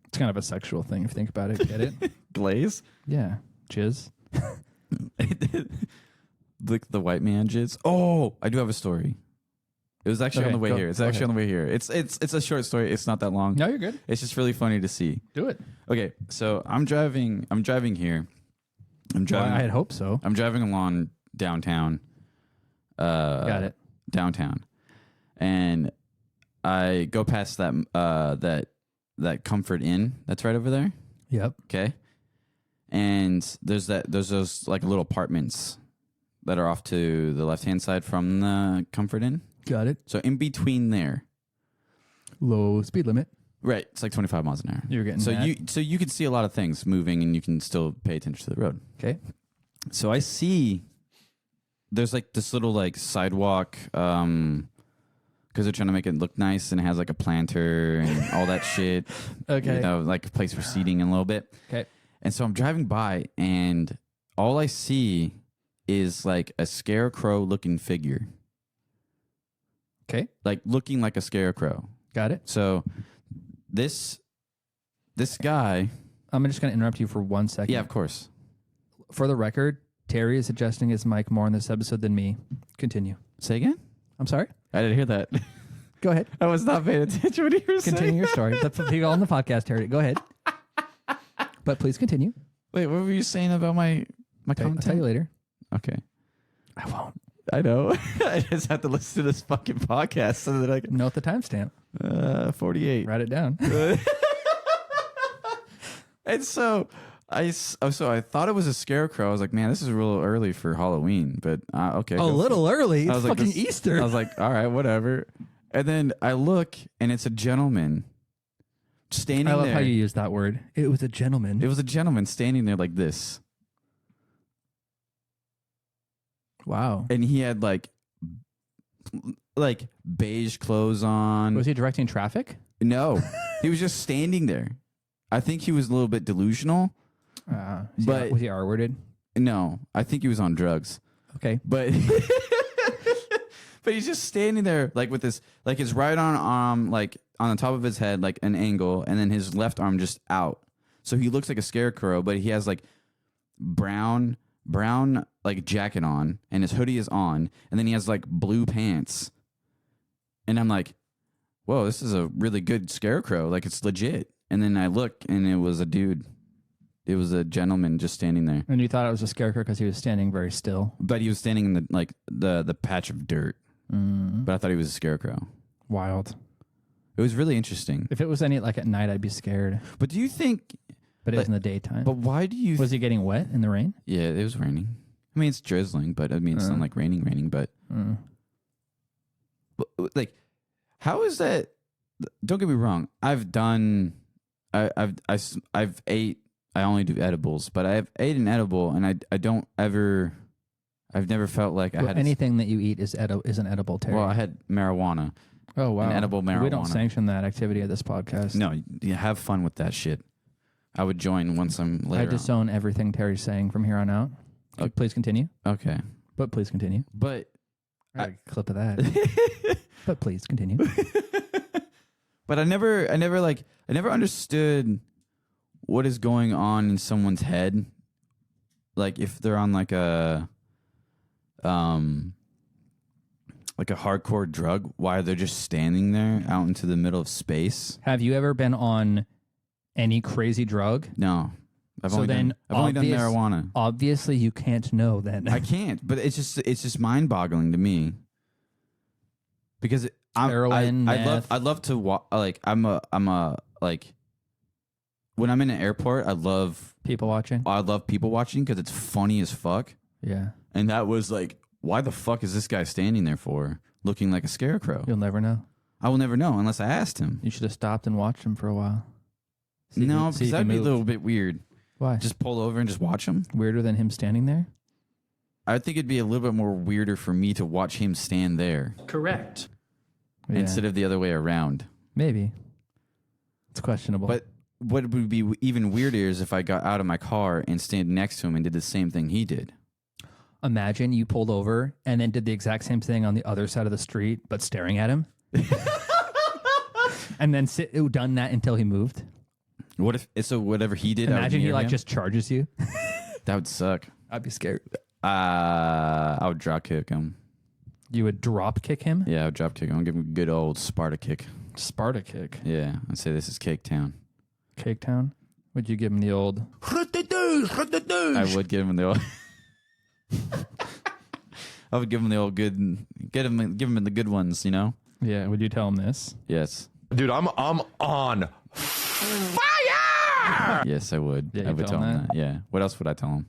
It's kind of a sexual thing if you think about it. Get it? Glaze? Yeah. Jizz. The white man jizz. Oh, I do have a story. It was actually on the way here. It's actually on the way here. It's a short story. It's not that long. No, you're good. It's just really funny to see. Do it. Okay, so I'm driving here. I had hoped so. I'm driving along downtown. Got it. Downtown, and I go past that Comfort Inn that's right over there. Yep. Okay. And there's those like little apartments that are off to the left-hand side from the Comfort Inn. Got it. So in between there, low speed limit. Right, it's like 25 miles an hour. You're getting you can see a lot of things moving, and you can still pay attention to the road. Okay. So I see there's like this little like sidewalk, because they're trying to make it look nice, and it has like a planter and all that shit. Okay. You know, like a place for seating in a little bit. Okay. And so I'm driving by, and all I see is like a scarecrow-looking figure. Okay. Like looking like a scarecrow. Got it. So this guy. I'm just going to interrupt you for 1 second. Yeah, of course. For the record, Terry is adjusting his mic more in this episode than me. Continue. Say again? I'm sorry? I didn't hear that. Go ahead. I was not paying attention when you were saying. Continue your story. That's what people on the podcast, Terry. Go ahead. But please continue. Wait, what were you saying about my content? I'll tell you later. Okay. I won't. I know. I just have to listen to this fucking podcast so that I can note the timestamp. 48. Write it down. And so I thought it was a scarecrow. I was like, man, this is a little early for Halloween, but okay. A little early. I It's was like, fucking Easter. I was like, all right, whatever. And then I look, and it's a gentleman standing there. I love how you use that word. It was a gentleman. It was a gentleman standing there like this. Wow. And he had like beige clothes on. Was he directing traffic? No. He was just standing there. I think he was a little bit delusional. But was he R-worded? No. I think he was on drugs. Okay. But but he's just standing there like with this, like his right arm like on the top of his head, like an angle, and then his left arm just out. So he looks like a scarecrow, but he has like brown like jacket on, and his hoodie is on, and then he has like blue pants. And I'm like, whoa, this is a really good scarecrow. Like, it's legit. And then I look, and it was a dude. It was a gentleman just standing there. And you thought it was a scarecrow because he was standing very still. But he was standing in the patch of dirt. But I thought he was a scarecrow. Wild. It was really interesting. If it was any like at night, I'd be scared. But do you think? But it was in the daytime. But why do you? Was he getting wet in the rain? Yeah, it was raining. I mean, it's drizzling, but I mean, it's not like raining. But like, how is that? Don't get me wrong. I've ate. I only do edibles, but I've ate an edible, and I don't ever. I've never felt like I had anything that you eat is an edible. Terry. Well, I had marijuana. Oh wow! An edible marijuana. We don't sanction that activity at this podcast. No, you have fun with that shit. I would join once I'm later. I disown everything Terry's saying from here on out. Please continue. Okay, but please continue. But a clip of that. But please continue. But I never understood what is going on in someone's head. Like if they're on like a hardcore drug, why they're just standing there out into the middle of space. Have you ever been on any crazy drug? No. I've only done marijuana. Obviously you can't know then. I can't, but it's just mind-boggling to me. Because heroin, I'd love to like when I'm in an airport, I love people watching. I love people watching because it's funny as fuck. Yeah. And that was like, why the fuck is this guy standing there for, looking like a scarecrow? You'll never know. I will never know unless I asked him. You should have stopped and watched him for a while. No, because that'd be a little bit weird. Why? Just pull over and just watch him? Weirder than him standing there? I think it'd be a little bit more weirder for me to watch him stand there. Correct. Yeah. Instead of the other way around. Maybe. It's questionable. But what would be even weirder is if I got out of my car and stand next to him and did the same thing he did. Imagine you pulled over and then did the exact same thing on the other side of the street, but staring at him. And then done that until he moved. What if so? Whatever he did, imagine he him? just charges you. That would suck. I'd be scared. I would drop kick him. You would drop kick him? Yeah, I would drop kick him. I'd give him a good old Sparta kick. Sparta kick. Yeah, I'd say this is Cake Town. Cake Town? Would you give him the old? I would give him the old. I would give him the old good. Give him the good ones, you know. Yeah. Would you tell him this? Yes. Dude, I'm on fire. Yes, I would. Yeah, I would tell him that. Yeah. What else would I tell him?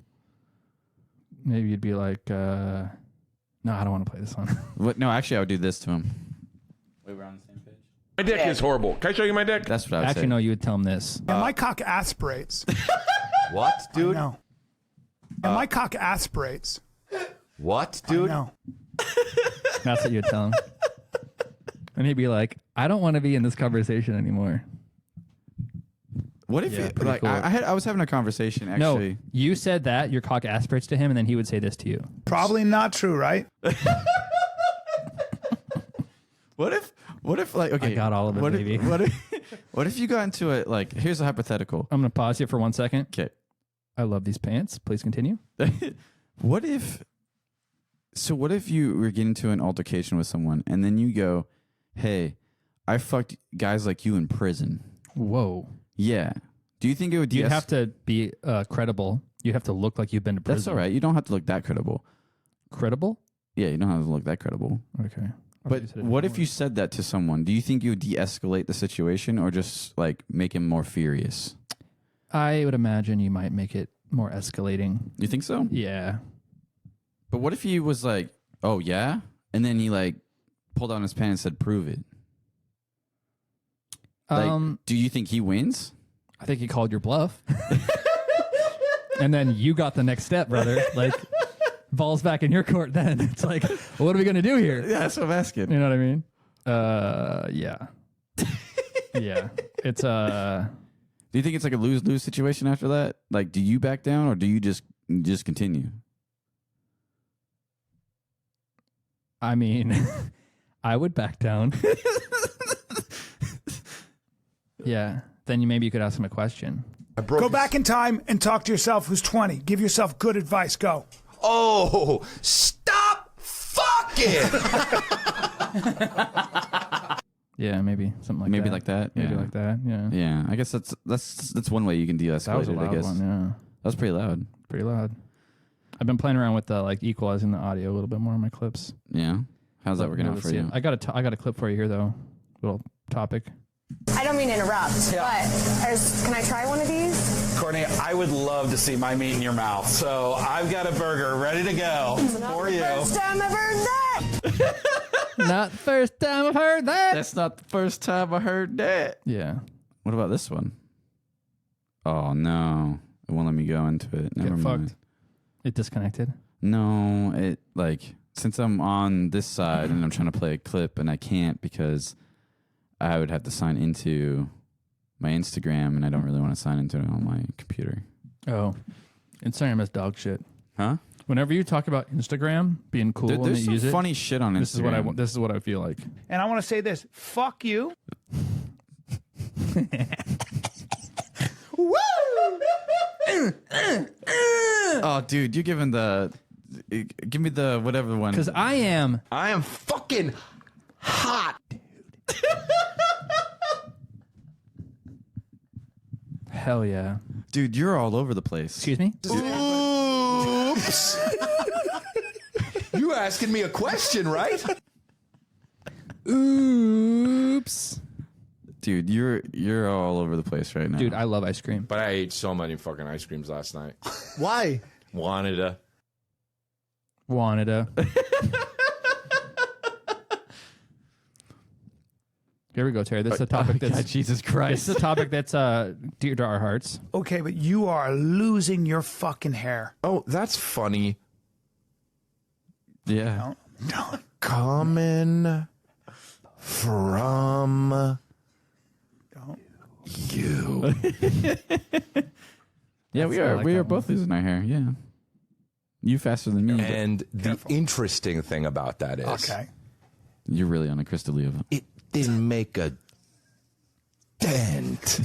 Maybe you'd be like, no, I don't want to play this one. What? No, actually, I would do this to him. Wait, we're on the same page. My dick is horrible. Can I show you my dick? That's what I would Actually, say. no, you would tell him this. And my cock aspirates. What, dude? No. And my cock aspirates. What, dude? No. That's what you would tell him. And he'd be like, I don't want to be in this conversation anymore. What if Yeah, you, pretty like cool. I was having a conversation actually. No, you said that your cock aspirates to him, and then he would say this to you. Probably not true, right? What if like okay? I got all of it, what baby. What if you got into it like here's a hypothetical. I'm gonna pause you for 1 second. Okay. I love these pants. Please continue. What if you were getting into an altercation with someone and then you go, hey, I fucked guys like you in prison. Whoa. Yeah. Do you think it would You'd have to be credible. You'd have to look like you've been to prison. That's all right. You don't have to look that credible. Credible? Yeah, you don't have to look that credible. Okay. But what if you said that to someone? Do you think you would de-escalate the situation or just like make him more furious? I would imagine you might make it more escalating. You think so? Yeah. But what if he was like, oh yeah? And then he like pulled out his pen and said, prove it. Like, do you think he wins? I think he called your bluff. And then you got the next step, brother. Like, ball's back in your court then. It's like, what are we going to do here? Yeah, that's what I'm asking. You know what I mean? Yeah. Yeah. It's Do you think it's like a lose-lose situation after that? Like, do you back down or do you just continue? I mean, I would back down. Yeah. Then maybe you could ask him a question. Go back in time and talk to yourself who's 20. Give yourself good advice. Go. Oh, stop fucking! Yeah, maybe something like that. Maybe like that. Maybe Yeah. like that. Yeah. Yeah, I guess that's one way you can de-escalate That was a it. loud I guess. one. Yeah. That was pretty loud. Pretty loud. I've been playing around with like equalizing the audio a little bit more in my clips. Yeah. How's that working out for you? I got a clip for you here though. Little topic. I don't mean to interrupt, but can I try one of these? Courtney, I would love to see my meat in your mouth. So I've got a burger ready to go for you. First time I've heard that. Not the first time I've heard that. That's not the first time I heard that. Yeah. What about this one? Oh no, it won't let me go into it. Never mind. Fucked. It disconnected. No, it like since I'm on this side and I'm trying to play a clip and I can't because I would have to sign into my Instagram and I don't really want to sign into it on my computer. Oh, Instagram is dog shit. Huh? Whenever you talk about Instagram being cool and there's you some use it, funny shit on Instagram. This is what I want. This is what I feel like. And I want to say this: fuck you. Woo! Oh, dude, you're giving give me the whatever one. Because I am fucking hot. Hell yeah. Dude, you're all over the place. Excuse me? Oops. You asking me a question, right? Oops. Dude, you're all over the place right now. Dude, I love ice cream. But I ate so many fucking ice creams last night. Why? Wanted to. Here we go, Terry. This is a topic that's God, Jesus Christ. This is a topic that's dear to our hearts. Okay, but you are losing your fucking hair. Oh, that's funny. Yeah. No. Coming from you. Yeah, we are. We are both losing our hair. Yeah. You faster than me. And the interesting thing about that is, you're really on a Crystalia. It didn't make a dent.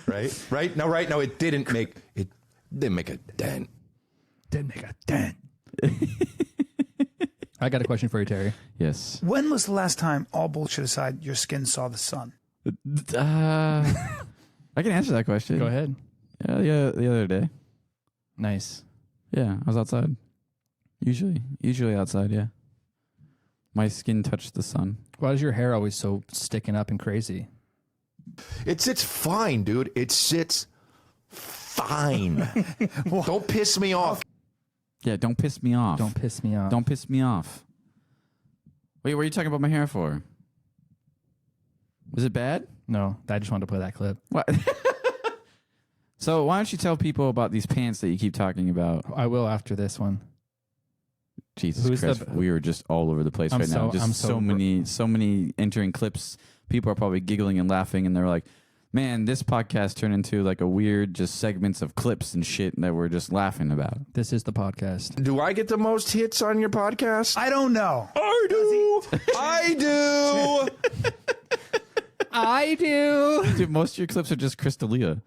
Right? No, it didn't make a dent. Didn't make a dent. I got a question for you, Terry. Yes. When was the last time, all bullshit aside, your skin saw the sun? I can answer that question. Go ahead. Yeah, the other day. Nice. Yeah, I was outside. Usually outside, yeah. My skin touched the sun. Why is your hair always so sticking up and crazy? It sits fine, dude. It sits fine. Don't piss me off. Yeah, don't piss me off. Don't piss me off. Don't piss me off. Wait, what are you talking about my hair for? Was it bad? No, I just wanted to play that clip. What? So why don't you tell people about these pants that you keep talking about? I will after this one. Jesus Christ, we are just all over the place right now. Just so many entering clips. People are probably giggling and laughing, and they're like, man, this podcast turned into like a weird just segments of clips and shit that we're just laughing about. This is the podcast. Do I get the most hits on your podcast? I don't know. I do. I do. I do. Dude, most of your clips are just Crystalia.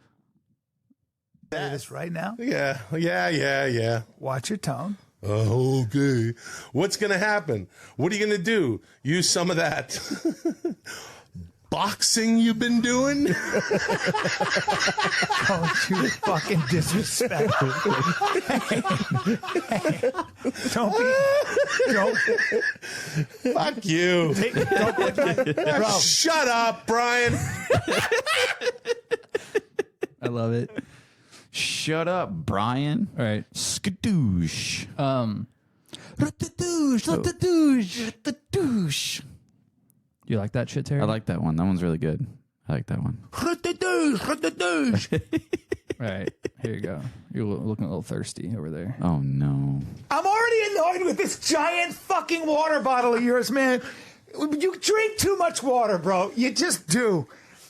Say this right now. Yeah. Watch your tone. Okay. What's going to happen? What are you going to do? Use some of that boxing you've been doing? Don't you fucking disrespect me. Don't. Fuck you. Bro. Shut up, Brian. I love it. Shut up, Brian. All right. Skadoosh. Skadoosh. You like that shit, Terry? I like that one. That one's really good. I like that one. All right. Here you go. You're looking a little thirsty over there. Oh, no. I'm already annoyed with this giant fucking water bottle of yours, man. You drink too much water, bro. You just do.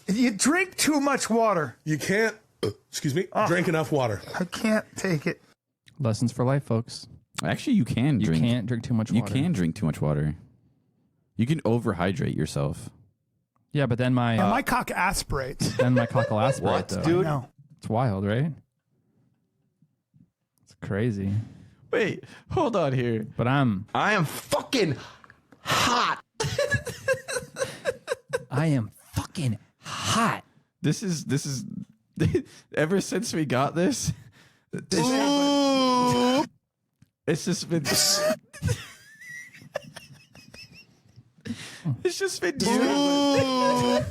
You drink too much water. You can't, drink enough water. I can't take it. Lessons for life, folks. Actually, you can drink. You can't drink too much water. You can drink too much water. You can overhydrate yourself. Yeah, but then my cock aspirates. Then my cock will aspirate, What, though. dude? No. It's wild, right? It's crazy. Wait, hold on here. But I am fucking hot. I am fucking hot. This is ever since we got this. It's just been. It's just been you.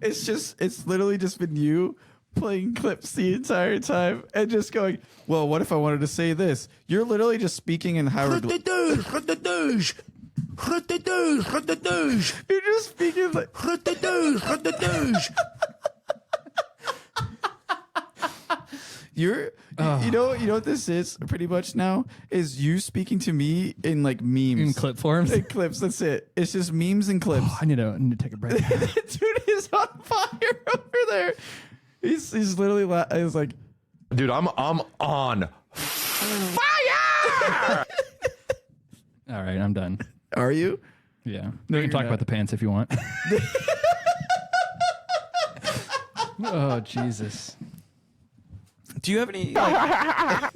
It's literally just been you playing clips the entire time and just going, well, what if I wanted to say this? You're literally just speaking in Howard. You're just speaking like. You know what this is pretty much now is you speaking to me in like memes, in clip forms, in clips. That's it. It's just memes and clips. I need to take a breath. Dude is on fire over there. He's literally he's like, dude, I'm on fire. All right, I'm done. Are you? Yeah. No, we can talk about the pants if you want. Oh Jesus. Do you have any? I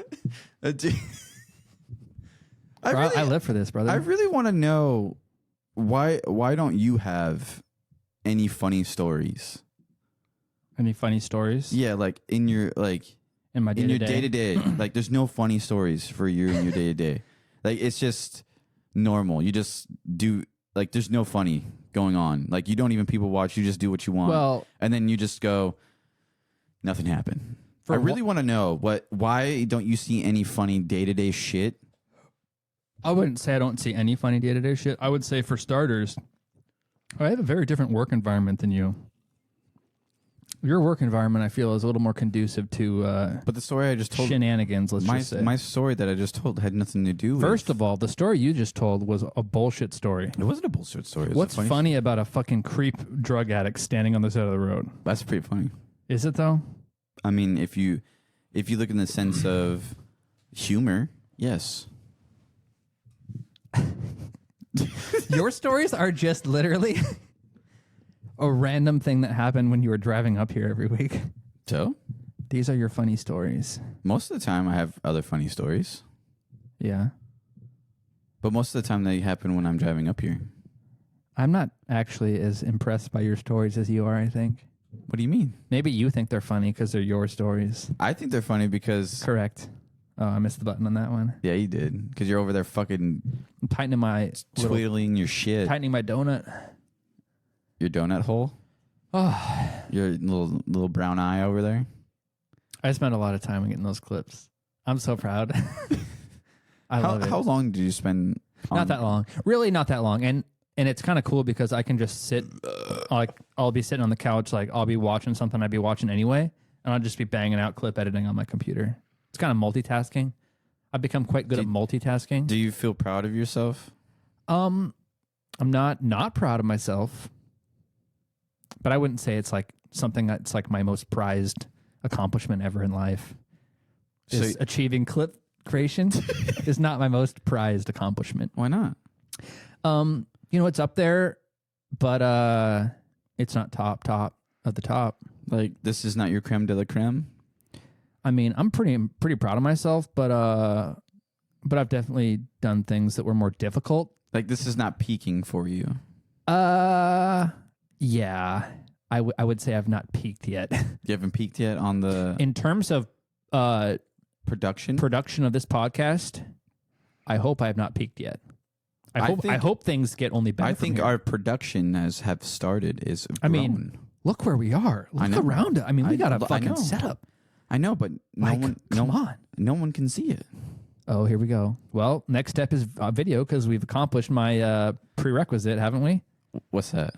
live for this, brother. I really want to know why don't you have any funny stories? Any funny stories? Yeah, like in your in my day to day. Like, there's no funny stories for you in your day to day. Like, it's just normal. You just do there's no funny going on. Like, you don't even people watch. You just do what you want. Well, and then you just go, nothing happened. I really want to know why don't you see any funny day to day shit? I wouldn't say I don't see any funny day to day shit. I would say, for starters, I have a very different work environment than you. Your work environment, I feel, is a little more conducive to but the story I just told, shenanigans, let's just say. My story that I just told had nothing to do with... First of all, the story you just told was a bullshit story. It wasn't a bullshit story. What's funny about a fucking creep drug addict standing on the side of the road? That's pretty funny. Is it, though? I mean, if you look in the sense of humor, yes. Your stories are just literally a random thing that happened when you were driving up here every week. So? These are your funny stories. Most of the time I have other funny stories. Yeah. But most of the time they happen when I'm driving up here. I'm not actually as impressed by your stories as you are, I think. What do you mean? Maybe you think they're funny because they're your stories. I think they're funny because... Correct. Oh, I missed the button on that one. Yeah, you did. Because you're over there fucking... I'm tightening my... Twiddling your shit. Tightening my donut. Your donut hole? Oh. Your little brown eye over there? I spent a lot of time getting those clips. I'm so proud. I love it. How long did you spend on... Not that long. Really not that long. And it's kind of cool because I can just sit... I'll be sitting on the couch, I'll be watching something I'd be watching anyway, and I'll just be banging out clip editing on my computer. It's kind of multitasking. I've become quite good at multitasking. Do you feel proud of yourself? I'm not proud of myself, but I wouldn't say it's something that's my most prized accomplishment ever in life. Is achieving clip creation is not my most prized accomplishment. Why not? It's up there, but it's not top of the top. This is not your creme de la creme? I mean, I'm pretty proud of myself, but I've definitely done things that were more difficult. This is not peaking for you. Yeah. I would say I've not peaked yet. You haven't peaked yet on the... In terms of production of this podcast, I hope I have not peaked yet. I hope things get only better. I think our production have started is grown. I mean, look where we are. Look around it. I mean, we got a fucking setup. I know, but no one can see it. Oh, here we go. Well, next step is video because we've accomplished my prerequisite, haven't we? What's that?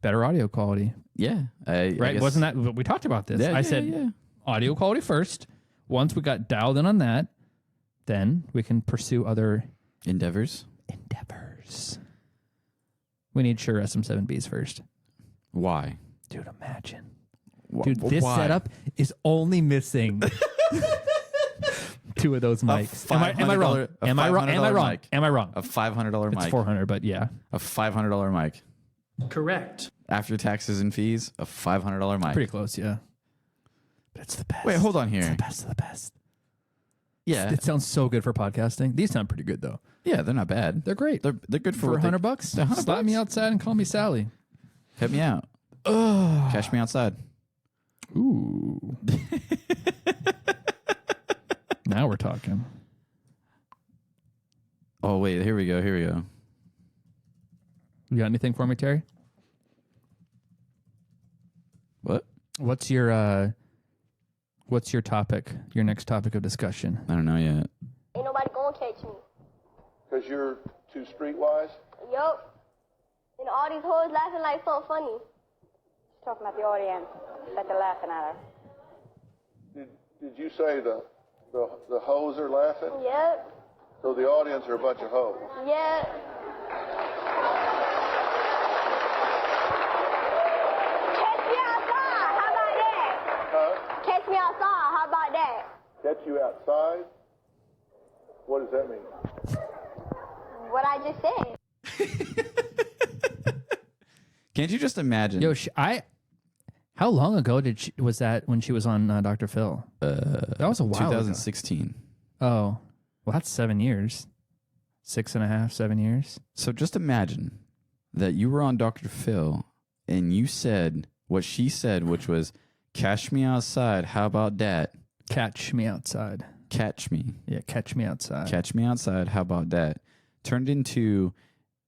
Better audio quality. Yeah. Right? Wasn't that... We talked about this. Yeah, I said audio quality first. Once we got dialed in on that, then we can pursue other... Endeavors. We need Shure SM7Bs first. Why? Dude, imagine. Dude, this setup is only missing 2 of those mics. Am I wrong? Am I wrong? A $500 mic. It's $400, but yeah. A $500 mic. Correct. After taxes and fees, a $500 mic. Pretty close, yeah. But it's the best. Wait, hold on here. It's the best of the best. Yeah. It sounds so good for podcasting. These sound pretty good though. Yeah, they're not bad. They're great. They're good for $100. $100 Slap me outside and call me Sally. Cut me out. Ugh. Cash me outside. Ooh. Now we're talking. Oh wait, here we go. You got anything for me, Terry? What? What's your topic? Your next topic of discussion? I don't know yet. Ain't nobody gonna catch me. Because you're too streetwise? Yup. And all these hoes laughing like something funny. She's talking about the audience, that they're laughing at her. Did you say the hoes are laughing? Yep. So the audience are a bunch of hoes? Yep. Catch me outside. How about that? Huh? Catch me outside. How about that? Catch you outside? What does that mean? What I just said. Can't you just imagine? Yo, how long ago was that when she was on Dr. Phil? That was a while 2016. ago. Oh, well, that's 7 years. 6.5, 7 years. So just imagine that you were on Dr. Phil and you said what she said, which was, "Catch me outside. How about that?" Catch me outside. Catch me. Yeah, catch me outside. Catch me outside. How about that? Turned into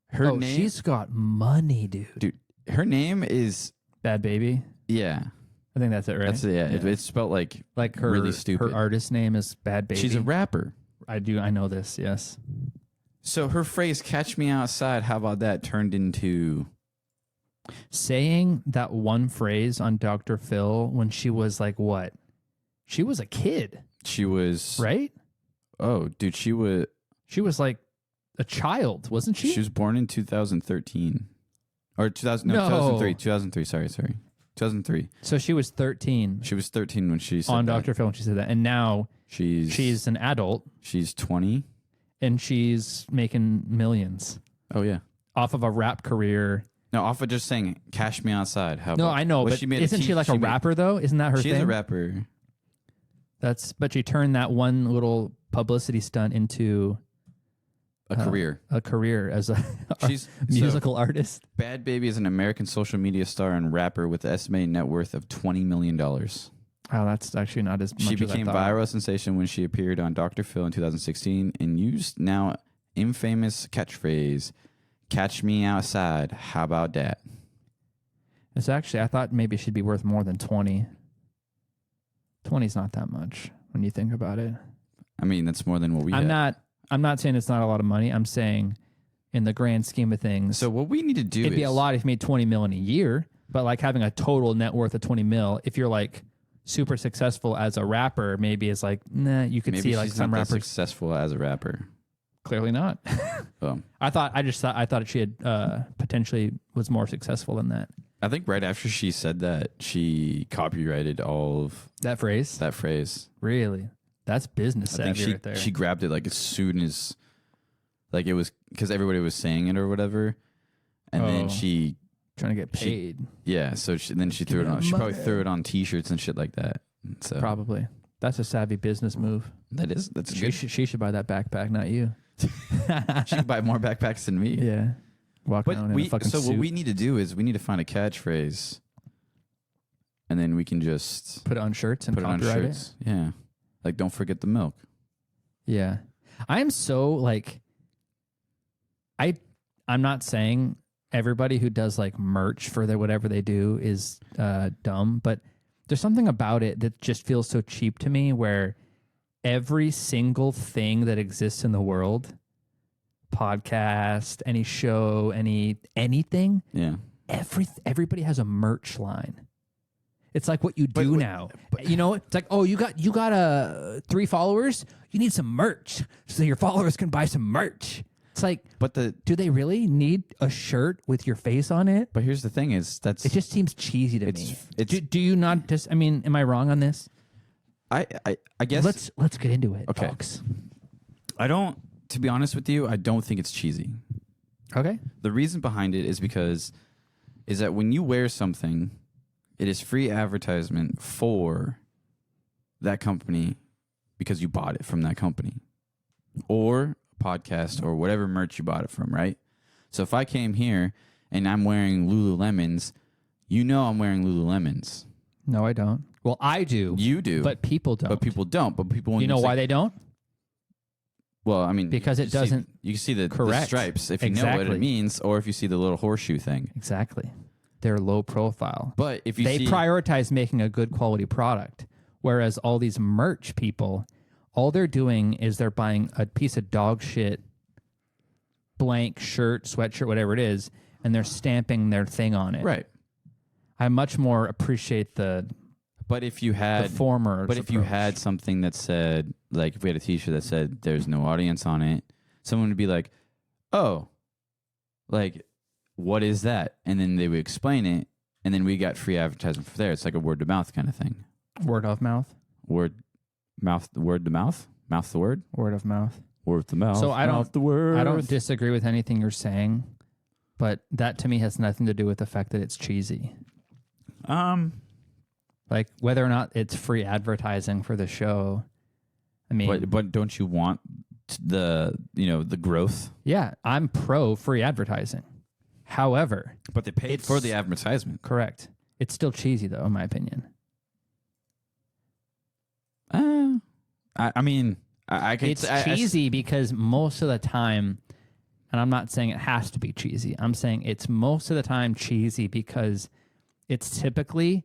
her name. She's got money, dude. Dude, her name is Bad Baby. Yeah. I think that's it, right? That's it, yeah. It's spelled like her really stupid. Her artist name is Bad Baby. She's a rapper. I know this, yes. So her phrase, "Catch me outside, how about that?" turned into saying that one phrase on Dr. Phil when she was like what? She was a kid. She was right? Oh, dude, she was like a child, wasn't she? She was born in 2013. Or 2003. 2003, sorry. 2003. So she was 13. She was 13 when she said on that. Dr. Phil when she said that. And now she's an adult. She's 20. And she's making millions. Oh, yeah. Off of a rap career. No, off of just saying, "Cash me outside." How no, about, I know, but isn't she like a rapper, though? Isn't that her thing? She's a rapper. But she turned that one little publicity stunt into a career. A career as a She's musical artist. Bad Baby is an American social media star and rapper with an estimated net worth of $20 million. Oh, that's actually not as much She as I became thought. viral sensation when she appeared on Dr. Phil in 2016 and used now infamous catchphrase, "Catch me outside, how about that?" It's actually, I thought maybe she'd be worth more than 20. 20's not that much when you think about it. I mean, that's more than what we I'm had. not saying it's not a lot of money. I'm saying in the grand scheme of things. So what we need to do it'd be a lot if you made 20 million a year, but like having a total net worth of 20 mil, if you're like super successful as a rapper, maybe it's like, nah, you could Maybe see like she's some not that rappers. successful as a rapper. Clearly not. Oh. I thought she had potentially was more successful than that. I think right after she said that, she copyrighted all of that phrase. Really? That's business I think savvy right there. she grabbed it like as soon as, like it was because everybody was saying it or whatever, and then she trying to get paid. So then she threw it on. She probably threw it on T-shirts and shit like that. So probably that's a savvy business move. That's she should buy that backpack, not you. She could buy more backpacks than me. Yeah. Walk around in a fucking suit. What we need to do is we need to find a catchphrase, and then we can just put it on shirts and put it on copyright shirts. Yeah, like don't forget the milk. Yeah, I am so like, I'm not saying everybody who does like merch for their whatever they do is dumb, but there's something about it that just feels so cheap to me. Where every single thing that exists in the world, podcast, any show, anything, everybody has a merch line. It's like what you do now. You know, it's like, oh, you got 3 followers, you need some merch so your followers can buy some merch. It's like, do they really need a shirt with your face on it? But here's the thing: it just seems cheesy to me. Do you not just? I mean, am I wrong on this? I guess let's get into it. Okay. Folks. To be honest with you, I don't think it's cheesy. Okay. The reason behind it is that when you wear something, it is free advertisement for that company because you bought it from that company or podcast or whatever merch you bought it from, right? So if I came here and I'm wearing Lululemons, you know I'm wearing Lululemons. No, I don't. Well, I do. You do. But people don't. But people don't. But people... You know why they don't? Well, I mean... Because it doesn't... You can see the correct. stripes if you know what it means, or if you see the little horseshoe thing. Exactly. They're low profile. But if you they see... prioritize making a good quality product, whereas all these merch people, all they're doing is they're buying a piece of dog shit, blank shirt, sweatshirt, whatever it is, and they're stamping their thing on it. Right. I much more appreciate the... But if you had the former, but if you had something that said, like, if we had a T-shirt that said "There's no audience" on it, someone would be like, "Oh, like, what is that?" And then they would explain it, and then we got free advertising for there. It's like a word to mouth kind of thing. Word of mouth. Word to mouth. Mouth the word. Word of mouth. Word to mouth. So I mouth the word. I don't disagree with anything you're saying, but that to me has nothing to do with the fact that it's cheesy. Like whether or not it's free advertising for the show. I mean, but don't you want the growth? Yeah, I'm pro free advertising. However, but they paid for the advertisement. Correct. It's still cheesy though, in my opinion. I mean, it's cheesy because most of the time, and I'm not saying it has to be cheesy. I'm saying it's most of the time cheesy because it's typically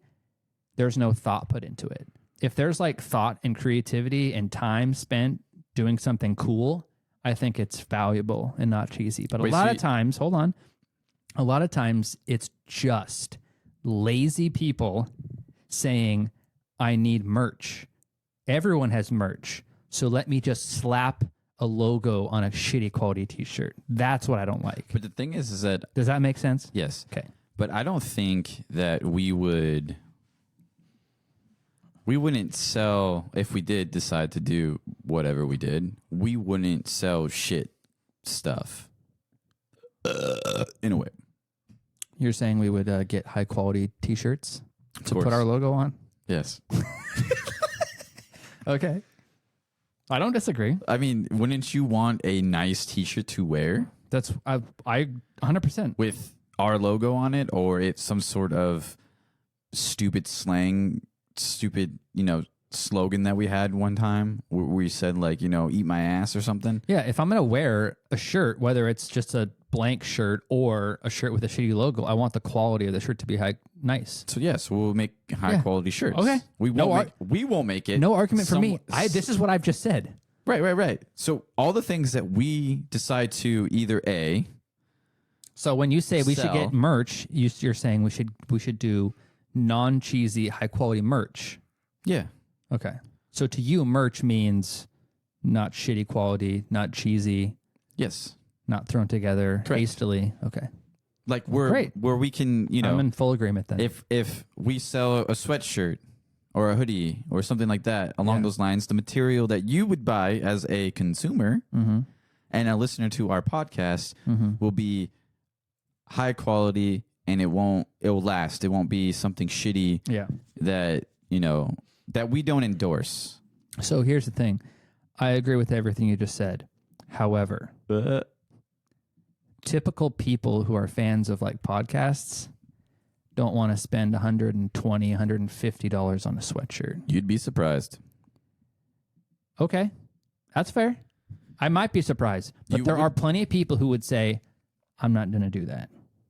there's no thought put into it. If there's like thought and creativity and time spent doing something cool, I think it's valuable and not cheesy. But a lot of times, a lot of times it's just lazy people saying, I need merch. Everyone has merch. So let me just slap a logo on a shitty quality t-shirt. That's what I don't like. But the thing is that... Does that make sense? Yes. Okay. But I don't think that we wouldn't sell, if we did decide to do whatever we did, we wouldn't sell shit stuff in a way. You're saying we would get high quality t-shirts to put our logo on? Yes. Okay. I don't disagree. I mean, wouldn't you want a nice t-shirt to wear? That's I 100%. With our logo on it, or it's some sort of stupid slang, stupid, slogan that we had one time where we said like, eat my ass or something. Yeah, if I'm going to wear a shirt, whether it's just a blank shirt or a shirt with a shitty logo, I want the quality of the shirt to be nice. So yes, we'll make high quality shirts. Okay. We won't make it. No argument for me. This is what I've just said. Right. So all the things that we decide to either A. So when you say we should sell, get merch, you're saying we should do non-cheesy, high-quality merch. Yeah. Okay. So to you, merch means not shitty quality, not cheesy. Yes. Not thrown together hastily. Okay. Like Great. where we can, I'm in full agreement then. If we sell a sweatshirt or a hoodie or something like that along those lines, the material that you would buy as a consumer and a listener to our podcast will be high quality, and it will last. It won't be something shitty that, that we don't endorse. So here's the thing. I agree with everything you just said. However, typical people who are fans of like podcasts don't want to spend $120, $150 on a sweatshirt. You'd be surprised. Okay. That's fair. I might be surprised, but there are plenty of people who would say, I'm not going to do that.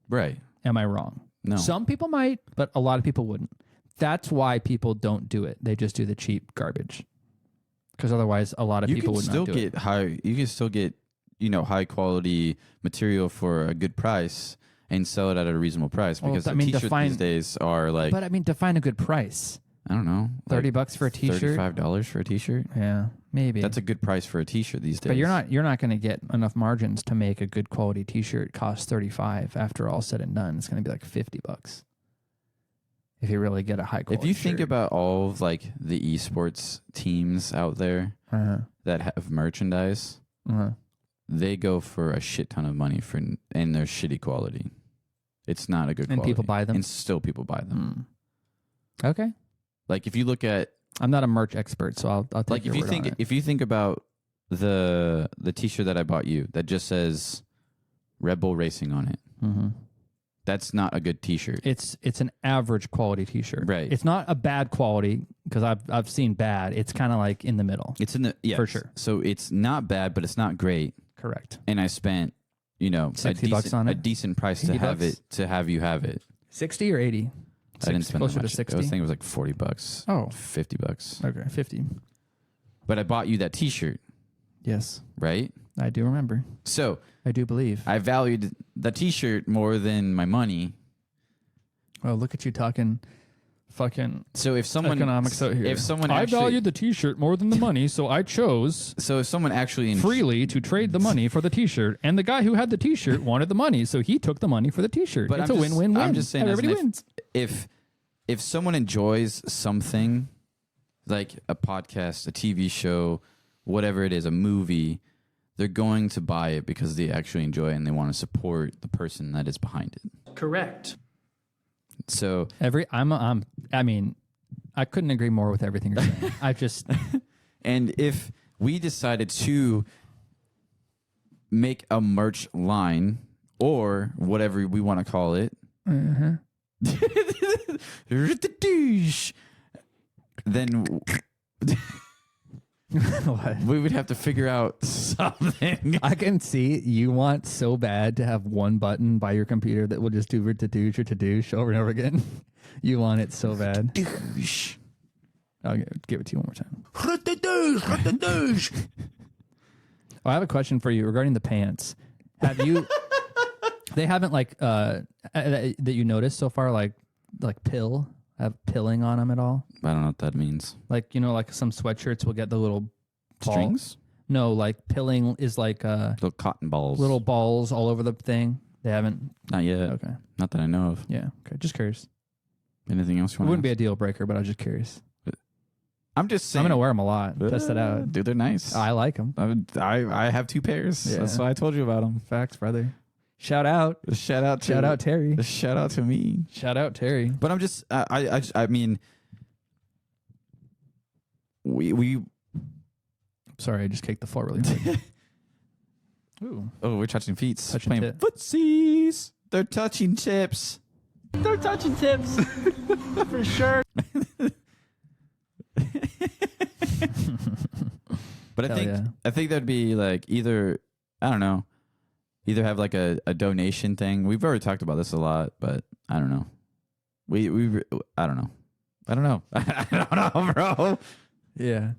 Right. Am I wrong? No. Some people might, but a lot of people wouldn't. That's why people don't do it. They just do the cheap garbage. Because otherwise, a lot of people would not do it. You can still get, high quality material for a good price and sell it at a reasonable price, because the t-shirts these days are like... But I mean, define a good price. I don't know. $30 for a t-shirt? $35 for a t-shirt? Yeah, maybe. That's a good price for a t-shirt these days. But you're not going to get enough margins to make a good quality t-shirt cost $35 after all said and done. It's going to be like $50 if you really get a high quality If you think about all of like the esports teams out there that have merchandise, they go for a shit ton of money and they're shitty quality. It's not a good quality. And people buy them? And still people buy them. Okay. Like if you look at I'm not a merch expert, so I'll take like your word on it. if you think about the T-shirt that I bought you that just says Red Bull Racing on it. Mm-hmm. That's not a good T-shirt. It's an average quality T-shirt. Right. It's not a bad quality because I've seen bad. It's kind of like in the middle. It's in the for sure. So it's not bad, but it's not great. Correct. And I spent $60 on it. A decent price to have $80? it you have it. 60 or 80? I didn't spend closer that much. to 60. I was thinking it was like $40. Oh. $50. Okay, 50. But I bought you that T-shirt. Yes. Right? I do remember. So I do believe. I valued the T-shirt more than my money. Well, look at you talking fucking so if someone economics out here. If someone I valued the T-shirt more than the money, so I chose so if someone actually freely to trade the money for the T-shirt, and the guy who had the T-shirt wanted the money, so he took the money for the T-shirt. But it's a win-win-win. I'm just saying, everybody wins. If someone enjoys something like a podcast, a TV show, whatever it is, a movie, they're going to buy it because they actually enjoy it and they want to support the person that is behind it. Correct. So I mean, I couldn't agree more with everything you're saying. I just and if we decided to make a merch line or whatever we want to call it, then we would have to figure out something. I can see you want so bad to have one button by your computer that will just do ritadoosh or tadoosh over and over again. You want it so bad. I'll give it to you one more time. Oh, I have a question for you regarding the pants. Have you? They haven't that you noticed so far like have pilling on them at all? I don't know what that means. Like like some sweatshirts will get the little strings. No, like pilling is like little cotton balls, little balls all over the thing. They haven't. Not yet. Okay. Not that I know of. Yeah. Okay. Just curious. Anything else you want? It wouldn't be a deal breaker, but I was just curious. I'm just saying. I'm gonna wear them a lot. Test it out, dude. They're nice. I like them. I have 2 pairs. Yeah. That's why I told you about them. Facts, brother. Shout out Terry. Shout out to me. Shout out Terry. But I'm just I mean we sorry, I just kicked the floor really hard. Ooh. Oh, we're touching feet. Touching playing footsies. They're touching tips. They're touching tips. For sure. But I think that'd be like either I don't know. Either have like a donation thing. We've already talked about this a lot, but I don't know. I don't know. I don't know. I don't know, bro. Yeah.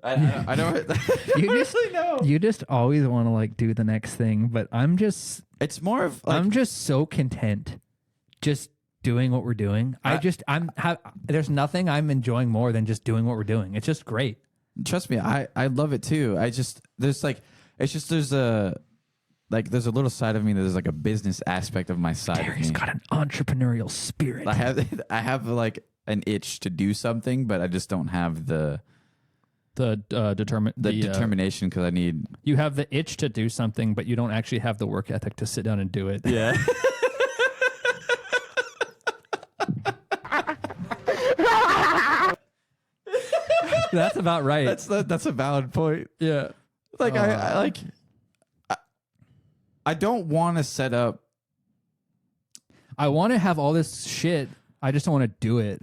I don't really know. You just always want to like do the next thing, but it's more of like, I'm just so content just doing what we're doing. There's nothing I'm enjoying more than just doing what we're doing. It's just great. Trust me, I love it too. There's a little side of me that there's like a business aspect of my side. Terry's got an entrepreneurial spirit. I have like an itch to do something, but I just don't have the determination because I need. You have the itch to do something, but you don't actually have the work ethic to sit down and do it. Yeah. That's about right. That's a valid point. Yeah. Like I don't want to set up. I want to have all this shit. I just don't want to do it.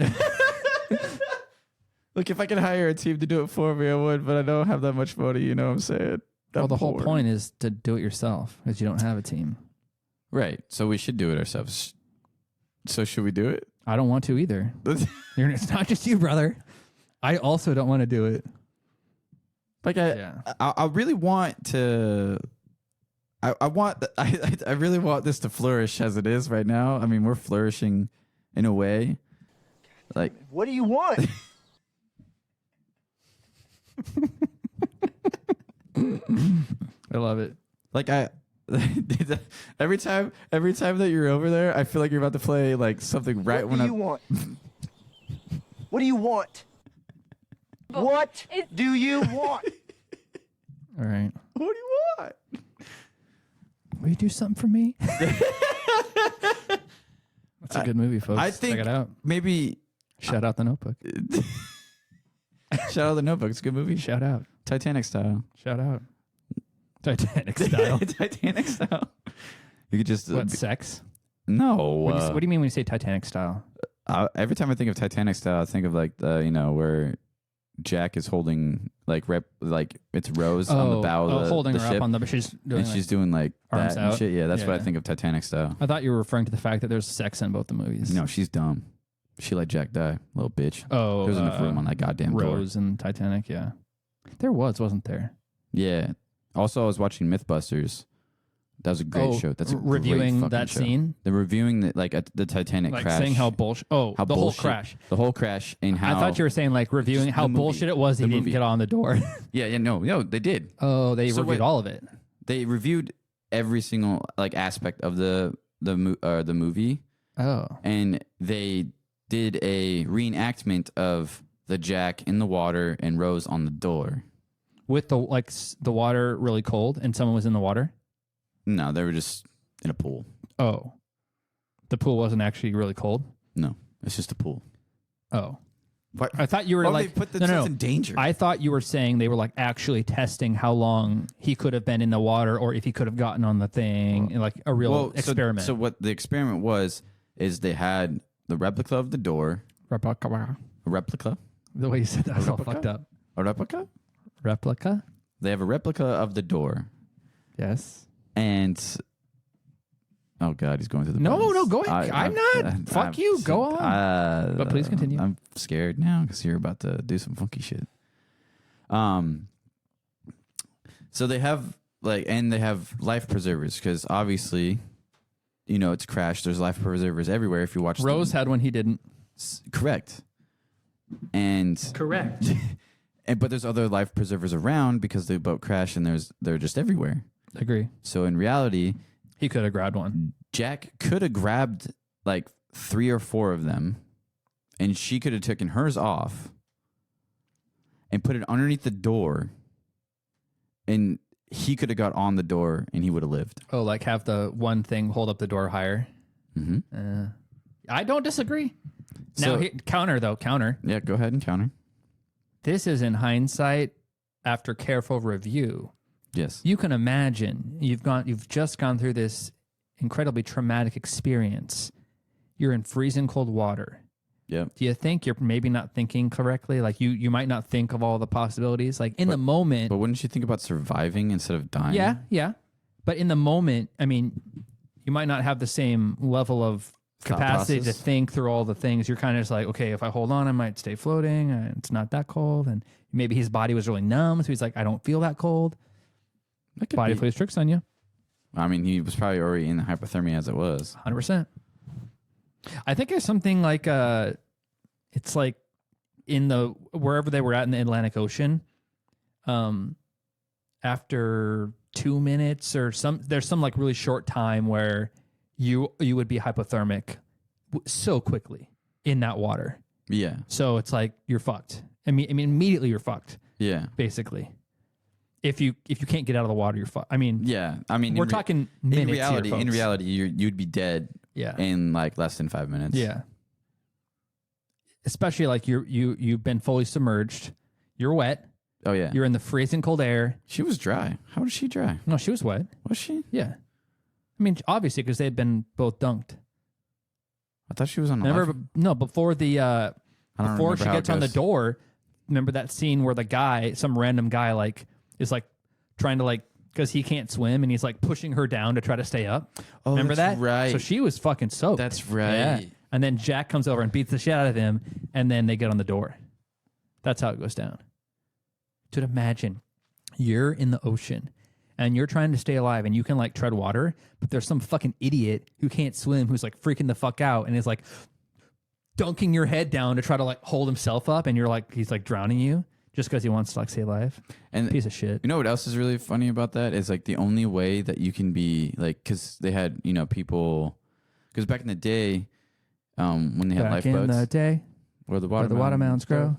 Look, if I could hire a team to do it for me, I would, but I don't have that much money. You know what I'm saying? Well, the whole point is to do it yourself because you don't have a team. Right. So we should do it ourselves. So should we do it? I don't want to either. It's not just you, brother. I also don't want to do it. Like I really want to. I really want this to flourish as it is right now. I mean, we're flourishing in a way. Like, what do you want? I love it. Like every time that you're over there, I feel like you're about to play like something right when you want? What do you want? What do you want? All right. What do you want? Will you do something for me? That's a good movie, folks. I think check it out. Maybe Shout out The Notebook. Shout out The Notebook. It's a good movie. Shout out. Titanic style. Shout out. Titanic style. Titanic style. You could just what, sex? No. What do you mean when you say Titanic style? Every time I think of Titanic style, I think of like the where Jack is holding like it's Rose on the bow of the holding the her ship, up on the she's doing and she's doing like arms that and out. shit. Yeah, that's what I think of Titanic style. I thought you were referring to the fact that there's sex in both the movies. No, she's dumb. She let Jack die, little bitch. Oh, there was enough room on that goddamn Rose door. and Titanic. Yeah, there wasn't there? Yeah. Also, I was watching MythBusters. That was a great show. That's a reviewing great that show. scene. They're reviewing the Titanic Like crash. saying how bullshit. Oh, how the bullshit, whole crash. The whole crash and how. I thought you were saying like reviewing how bullshit it was. He didn't get on the door. No, they did. Oh, they reviewed all of it. They reviewed every single like aspect of the movie. Oh, and they did a reenactment of the Jack in the water and Rose on the door. With the the water really cold and someone was in the water? No, they were just in a pool. Oh. The pool wasn't actually really cold? No, it's just a pool. Oh. I thought you were like they put themselves in danger. I thought you were saying they were like actually testing how long he could have been in the water or if he could have gotten on the thing, like a real experiment. So what the experiment was is they had the replica of the door. A replica? The way you said that was all fucked up. A replica? Replica? They have a replica of the door. Yes. And oh god, he's going through the No, buttons. no, go ahead. I'm not. Fuck you. Go on. But please continue. I'm scared now because you're about to do some funky shit. So they have they have life preservers because obviously, it's crashed. There's life preservers everywhere. If you watch, Rose had one. He didn't. Correct. And correct. But there's other life preservers around because the boat crashed and they're just everywhere. Agree. So in reality, he could have grabbed one. Jack could have grabbed like 3 or 4 of them, and she could have taken hers off and put it underneath the door, and he could have got on the door and he would have lived. Oh, like have the one thing hold up the door higher. Mm-hmm. I don't disagree. Now, counter. Yeah, go ahead and counter. This is in hindsight after careful review. Yes. You can imagine you've just gone through this incredibly traumatic experience. You're in freezing cold water. Yeah. Do you think you're maybe not thinking correctly? Like you might not think of all the possibilities. Like in the moment. But wouldn't you think about surviving instead of dying? Yeah. But in the moment, I mean, you might not have the same level of capacity to think through all the things. You're kind of just like, okay, if I hold on, I might stay floating. It's not that cold. And maybe his body was really numb. So he's like, I don't feel that cold. Body plays tricks on you. I mean, he was probably already in hypothermia as it was. 100%. I think it's something like it's like in the wherever they were at in the Atlantic Ocean. After 2 minutes or there's some like really short time where you would be hypothermic so quickly in that water. Yeah. So it's like you're fucked. I mean, immediately you're fucked. Yeah. Basically. If you can't get out of the water, you're fucked. I mean, yeah. I mean, we're talking minutes here, folks. In reality, you'd be dead. Yeah. In like less than 5 minutes. Yeah. Especially like you've been fully submerged. You're wet. Oh yeah. You're in the freezing cold air. She was dry. How was she dry? No, she was wet. Was she? Yeah. I mean, obviously because they had been both dunked. I thought she was on. No, before the before she gets on the door. Remember that scene where the guy, some random guy, like is like trying to like because he can't swim and he's like pushing her down to try to stay up. Oh, remember that's that? right. So she was fucking soaked. That's right. Yeah. And then Jack comes over and beats the shit out of him, and then they get on the door. That's how it goes down. Dude, imagine you're in the ocean and you're trying to stay alive and you can like tread water, but there's some fucking idiot who can't swim who's like freaking the fuck out and is like dunking your head down to try to like hold himself up, and you're like he's like drowning you just because he wants to like stay alive. And piece of shit. You know what else is really funny about that is like the only way that you can be like, because they had people, because back in the day, when they had back lifeboats, in the day where the watermelons grow.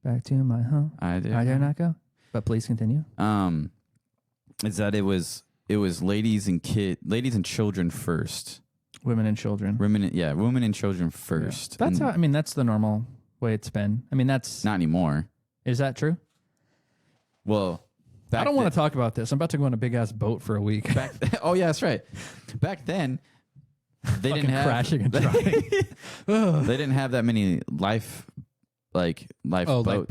Back to my home. I dare not go. But please continue. Is that it was ladies and children first. Women and children. Women and children first. That's and how. I mean, that's the normal way it's been. I mean, that's not anymore. Is that true? Well, I don't want to talk about this. I'm about to go on a big ass boat for a week. Oh yeah, that's right. Back then, they didn't have crashing and driving. They didn't have that many life boats. Like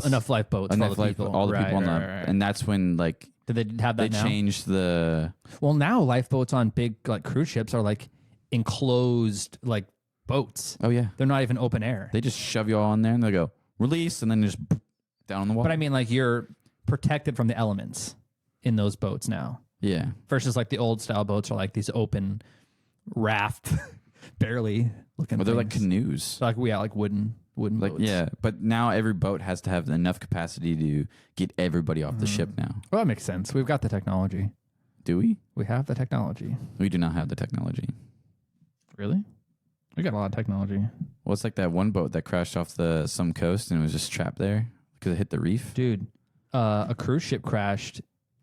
enough lifeboats. Enough for all the people on them, and that's when like did they have that? They now? changed the. Well, now lifeboats on big like cruise ships are like enclosed like boats. Oh yeah, they're not even open air. They just shove you all in there and they go release, and then just down on the water. But I mean, like you're protected from the elements in those boats now. Yeah. Versus like the old style boats are like these open raft, barely looking. Well, they're like canoes. So like like wooden like boats. Yeah, but now every boat has to have enough capacity to get everybody off the ship now. Well, that makes sense. We've got the technology. Do we? We have the technology. We do not have the technology. Really? We got a lot of technology. Well, it's like that one boat that crashed off some coast and it was just trapped there because it hit the reef. Dude, a cruise ship crashed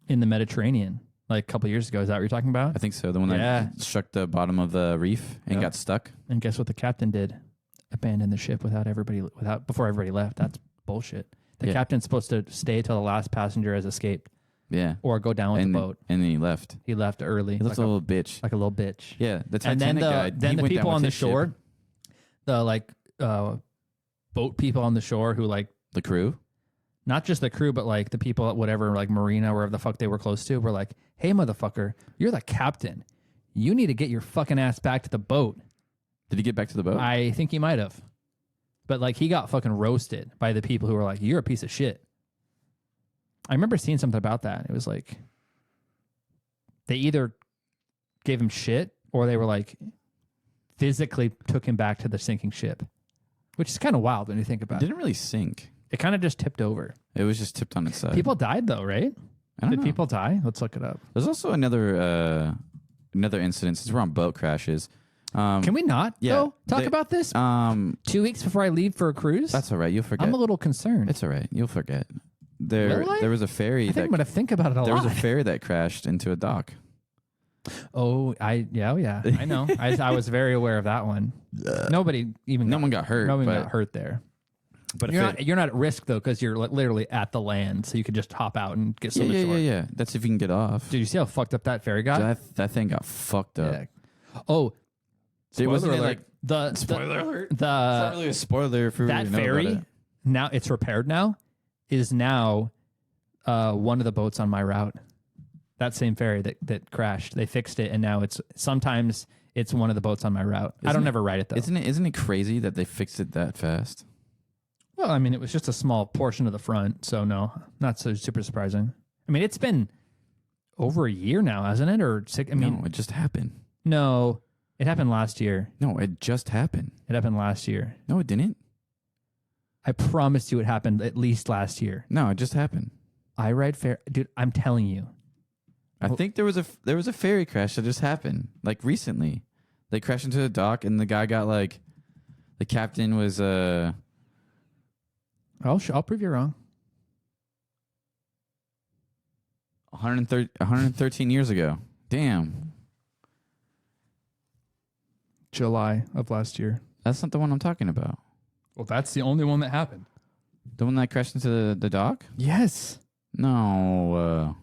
in the Mediterranean like a couple years ago. Is that what you're talking about? I think so. The one that struck the bottom of the reef and got stuck. And guess what the captain did? Abandoned the ship before everybody left. That's bullshit. The captain's supposed to stay till the last passenger has escaped. Yeah. Or go down with the boat. And then he left. He left early. He left like a little bitch. Like a little bitch. Yeah. The and Titanic guy. Then the people on the shore, the boat people on the shore who like the crew, not just the crew, but like the people at whatever like marina, wherever the fuck they were close to, were like, "Hey, motherfucker, you're the captain. You need to get your fucking ass back to the boat." Did he get back to the boat? I think he might have, but like he got fucking roasted by the people who were like, "You're a piece of shit." I remember seeing something about that. It was like they either gave him shit or they were like physically took him back to the sinking ship, which is kind of wild when you think about it. It didn't really sink. It kind of just tipped over. It was just tipped on its side. People died though, right? Did people die? Let's look it up. There's also another incident since we're on boat crashes. Can we not talk about this? 2 weeks before I leave for a cruise? That's all right. You'll forget. I'm a little concerned. It's all right. You'll forget. There was a ferry. I think I'm going to think about it a lot. There was a ferry that crashed into a dock. Oh, I know. I was very aware of that one. No one got hurt. Nobody got hurt there. But you're not at risk though, because you're literally at the land, so you could just hop out and get some. Yeah. That's if you can get off. Did you see how fucked up that ferry got? That thing got fucked up. Yeah. Oh, wasn't alert. like the spoiler alert? It's not really a spoiler if that really know ferry. about it. Now it's repaired. Now is now one of the boats on my route. That same ferry that crashed, they fixed it, and now sometimes it's one of the boats on my route. I don't ever ride it though. Isn't it crazy that they fixed it that fast? Well, I mean, it was just a small portion of the front, so no, not so super surprising. I mean, it's been over a year now, hasn't it? Or no, it just happened. No, it happened last year. No, it just happened. It happened last year. No, it didn't. I promised you it happened at least last year. No, it just happened. I ride ferry, dude. I'm telling you. I think there was a ferry crash that just happened like recently. They crashed into the dock, and the guy got like, the captain was I'll prove you wrong. 113 years ago. Damn. July of last year. That's not the one I'm talking about. Well, that's the only one that happened. The one that crashed into the dock? Yes. No.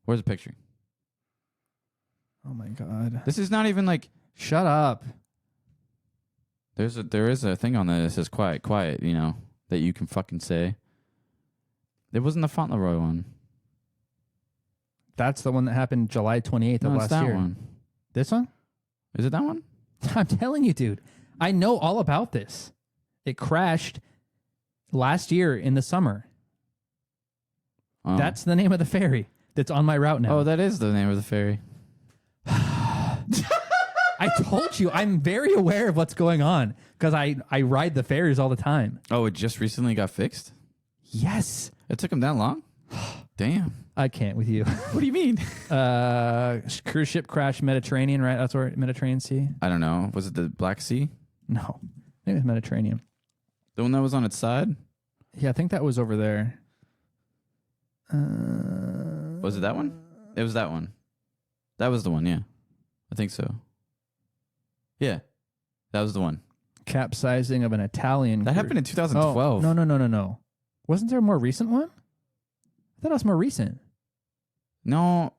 Where's the picture? Oh my god. This is not even like. Shut up. There is a thing on there that says quiet, you know, that you can fucking say. It wasn't the Fauntleroy one. That's the one that happened July 28th of last year. One. This one? Is it that one? I'm telling you, dude. I know all about this. It crashed last year in the summer. Oh. That's the name of the ferry that's on my route now. Oh, that is the name of the ferry. I told you, I'm very aware of what's going on because I ride the ferries all the time. Oh, it just recently got fixed? Yes. It took him that long? Damn. I can't with you. What do you mean? Cruise ship crash Mediterranean, right? That's where Mediterranean Sea? I don't know. Was it the Black Sea? No. I think it was Mediterranean. The one that was on its side? Yeah, I think that was over there. Was it that one? It was that one. That was the one, yeah. I think so. Yeah. That was the one. Capsizing of an Italian That cruise. happened in 2012. Oh, no. Wasn't there a more recent one? I thought it was more recent. No.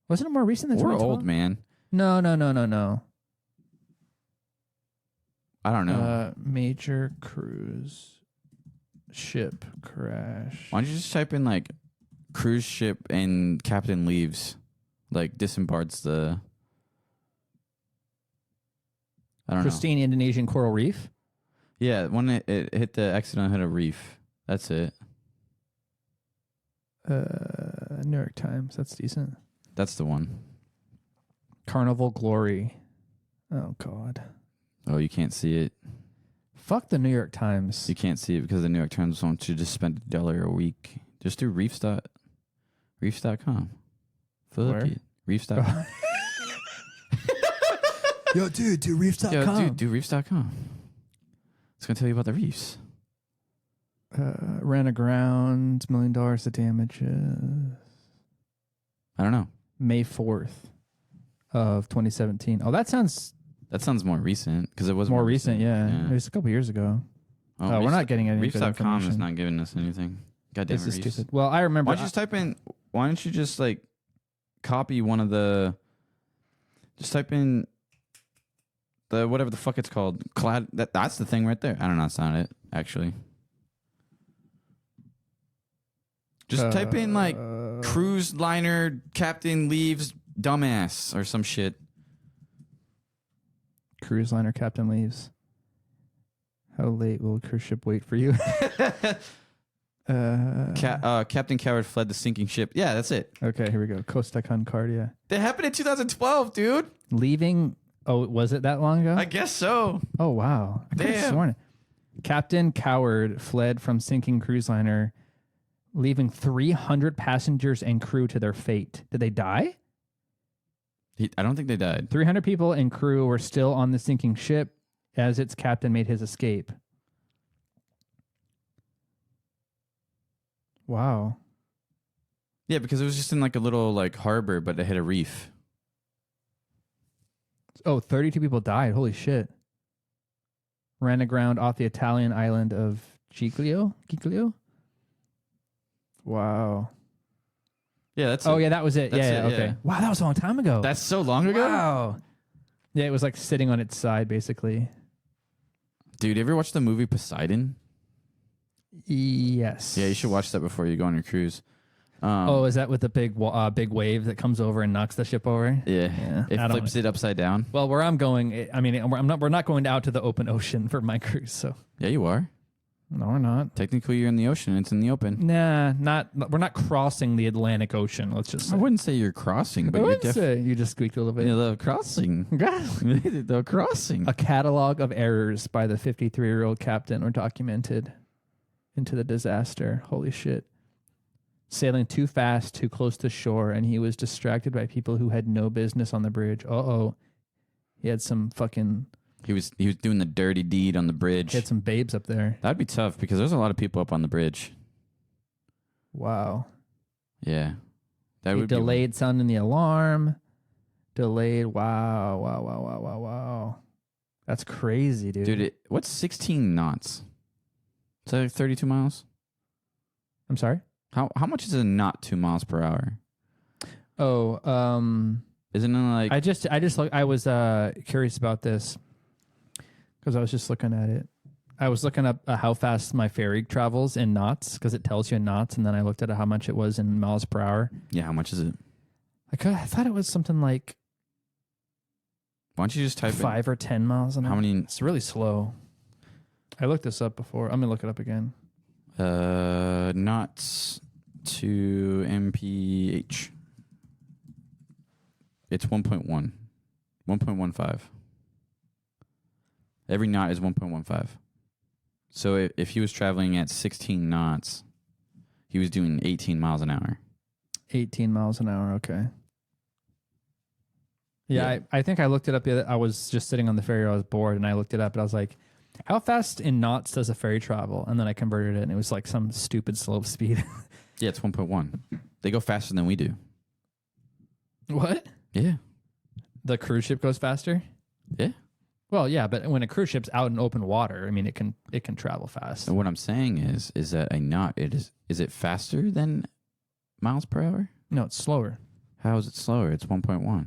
Wasn't it more recent than We're 2012? old, man. No. I don't know. Major cruise ship crash. Why don't you just type in like cruise ship and captain leaves, like disembarks the. I don't Pristine Indonesian coral reef. Yeah, when it hit the accident, hit a reef. That's it. New York Times. That's decent. That's the one. Carnival Glory. Oh God. Oh, you can't see it. Fuck the New York Times. You can't see it because the New York Times wants you to just spend $1 a week. Just do reefs.com. Fuck Where? it. Reefs.com. Yo, dude, do reefs.com. Yo, dude, do reefs.com. It's going to tell you about the reefs. Ran aground, $1 million of damages. I don't know. May 4th of 2017. Oh, that sounds more recent because it was more recent. Yeah. It was a couple years ago. Oh, we're not getting any good Reefs.com information. is not giving us anything. Goddamn This is reefs. stupid. Well, I remember. Why don't you just type in? Why don't you just like copy one of the? Just type in the whatever the fuck it's called. That's the thing right there. I don't know. That's not it. Actually, just type in like cruise liner captain leaves dumbass or some shit. Cruise liner captain leaves. How late will cruise ship wait for you? Captain Coward fled the sinking ship. Yeah, that's it. Okay, here we go. Costa Concordia. That happened in 2012, dude. Leaving. Oh, was it that long ago? I guess so. Oh, wow. I could have Damn. sworn it. Captain Coward fled from sinking cruise liner, leaving 300 passengers and crew to their fate. Did they die? I don't think they died. 300 people and crew were still on the sinking ship as its captain made his escape. Wow. Yeah, because it was just in like a little like harbor, but it hit a reef. Oh, 32 people died. Holy shit. Ran aground off the Italian island of Giglio? Wow. Yeah, that's Oh, it. yeah, that was it. That's Yeah, it, okay. yeah. Wow, that was a long time ago. That's so long ago? Wow. Yeah, it was like sitting on its side, basically. Dude, ever watch the movie Poseidon? Yes. Yeah, you should watch that before you go on your cruise. Oh, is that with the big wave that comes over and knocks the ship over? Yeah. It I don't flips know. it upside down. Well, where I'm going, I mean, we're not going out to the open ocean for my cruise, so. Yeah, you are. No, we're not. Technically, you're in the ocean. It's in the open. Nah, we're not crossing the Atlantic Ocean, let's just say. I wouldn't say you're crossing, but I you're wouldn't say. You just squeaked a little bit. The crossing. The crossing. A catalog of errors by the 53-year-old captain were documented into the disaster. Holy shit. Sailing too fast, too close to shore, and he was distracted by people who had no business on the bridge. Uh-oh. He had some fucking... He was doing the dirty deed on the bridge. He had some babes up there. That'd be tough because there's a lot of people up on the bridge. Wow. Yeah. That He would delayed sounding the alarm. Delayed. Wow. That's crazy, dude. Dude, what's 16 knots? Is that like 32 miles? I'm sorry? How much is a knot 2 miles per hour? Oh, isn't it like... I was curious about this because I was just looking at it. I was looking up how fast my ferry travels in knots because it tells you in knots, and then I looked at how much it was in miles per hour. Yeah, how much is it? I thought it was something like... Why don't you just type 5 or 10 miles an hour? How many... It's really slow. I looked this up before. I'm going to look it up again. Knots to mph. It's 1.1. 1.15. Every knot is 1.15. So if he was traveling at 16 knots, he was doing 18 miles an hour. 18 miles an hour, okay. Yeah. I think I looked it up. I was just sitting on the ferry. I was bored, and I looked it up, and I was like, how fast in knots does a ferry travel? And then I converted it, and it was like some stupid slope speed. Yeah, it's 1.1. They go faster than we do. What? Yeah. The cruise ship goes faster? Yeah. Well, yeah, but when a cruise ship's out in open water, I mean, it can travel fast. And what I'm saying is that a knot, is it faster than miles per hour? No, it's slower. How is it slower? It's 1.1.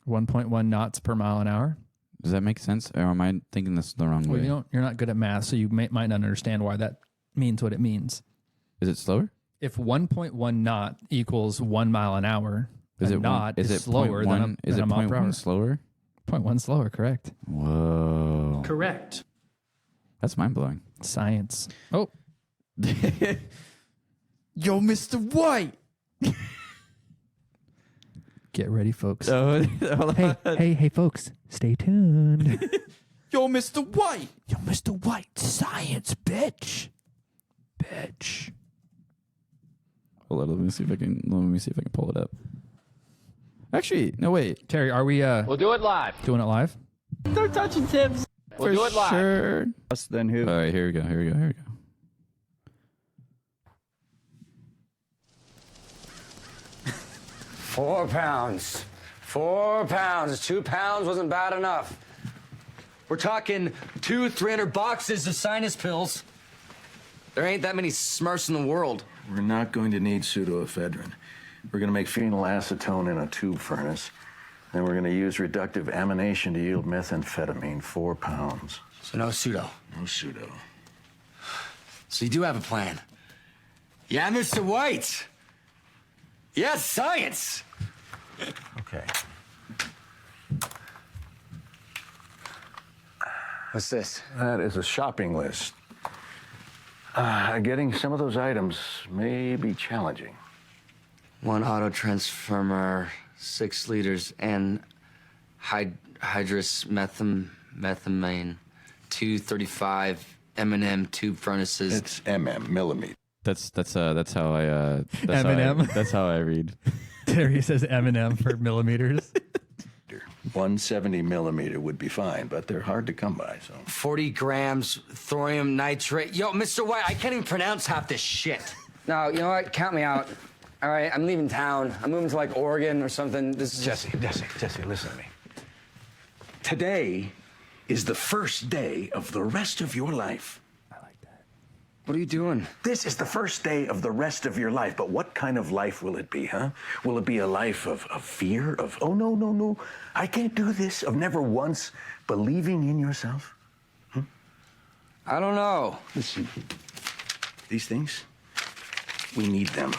1.1 knots per mile an hour. Does that make sense? Or am I thinking this the wrong way? You're not good at math, so you might not understand why that means what it means. Is it slower? If 1.1 knot equals 1 mile an hour, is it slower than a mile per hour? Slower? 0.1 slower, correct. Whoa. Correct. That's mind-blowing. Science. Oh. Yo, Mr. White. Get ready, folks. Oh, hey, folks. Stay tuned. Yo, Mr. White. Yo, Mr. White. Science, bitch. Bitch. Hold on, let me see if I can pull it up. Actually, no, wait. Terry, are we We'll do it live. doing it live? They're touching tips. We'll do it live. Sure. Us then who? All right, here we go. 4 pounds. 4 pounds. 2 pounds wasn't bad enough. We're talking 200-300 boxes of sinus pills. There ain't that many Smurfs in the world. We're not going to need pseudoephedrine. We're going to make phenylacetone in a tube furnace. Then we're going to use reductive amination to yield methamphetamine, 4 pounds. So no pseudo. No pseudo. So you do have a plan. Yeah, Mr. White. Yes, science. Okay. What's this? That is a shopping list. Getting some of those items may be challenging. 1 auto transformer, 6 liters, and hydrous methamine, 235 M&M tube furnaces. It's millimeter. That's how I M&M? That's how I read. Terry says M&M for millimeters. 170 millimeter would be fine, but they're hard to come by. So 40 grams thorium nitrate. Yo, Mr. White, I can't even pronounce half this shit. No, you know what? Count me out. All right, I'm leaving town. I'm moving to like Oregon or something. This is Jesse, listen to me. Today is the first day of the rest of your life. I like that. What are you doing? This is the first day of the rest of your life, but what kind of life will it be, huh? Will it be a life of fear, of, oh, no, I can't do this, of never once believing in yourself? I don't know. Listen, these things, we need them,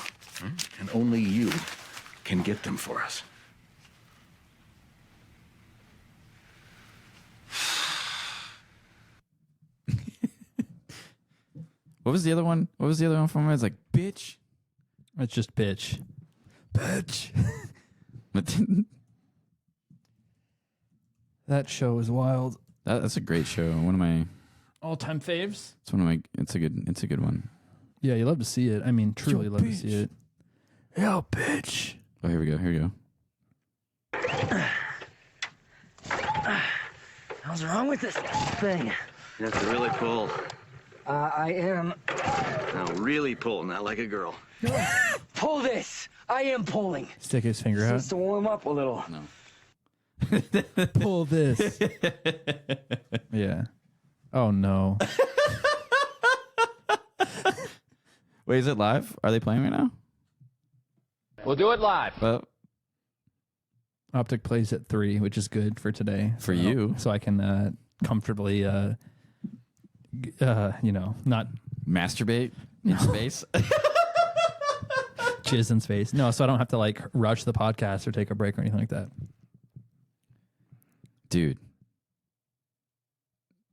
and only you can get them for us. What was the other one? What was the other one from? It's like, bitch. It's just bitch. Bitch. That show is wild. That's a great show. One of my all-time faves. It's one of my. It's a good one. Yeah, you love to see it. I mean, truly love to see it. Yo, bitch. Oh, here we go. What's wrong with this thing? You have to really pull. I am. No, really pull, not like a girl. Pull this. I am pulling. Stick his finger out. Just to warm up a little. No. Pull this. Yeah. Oh, no. Wait, is it live? Are they playing right now? We'll do it live. Well, Optic plays at 3, which is good for today. For you. So I can comfortably, not masturbate in space. Jizz in space. No, so I don't have to like rush the podcast or take a break or anything like that. Dude.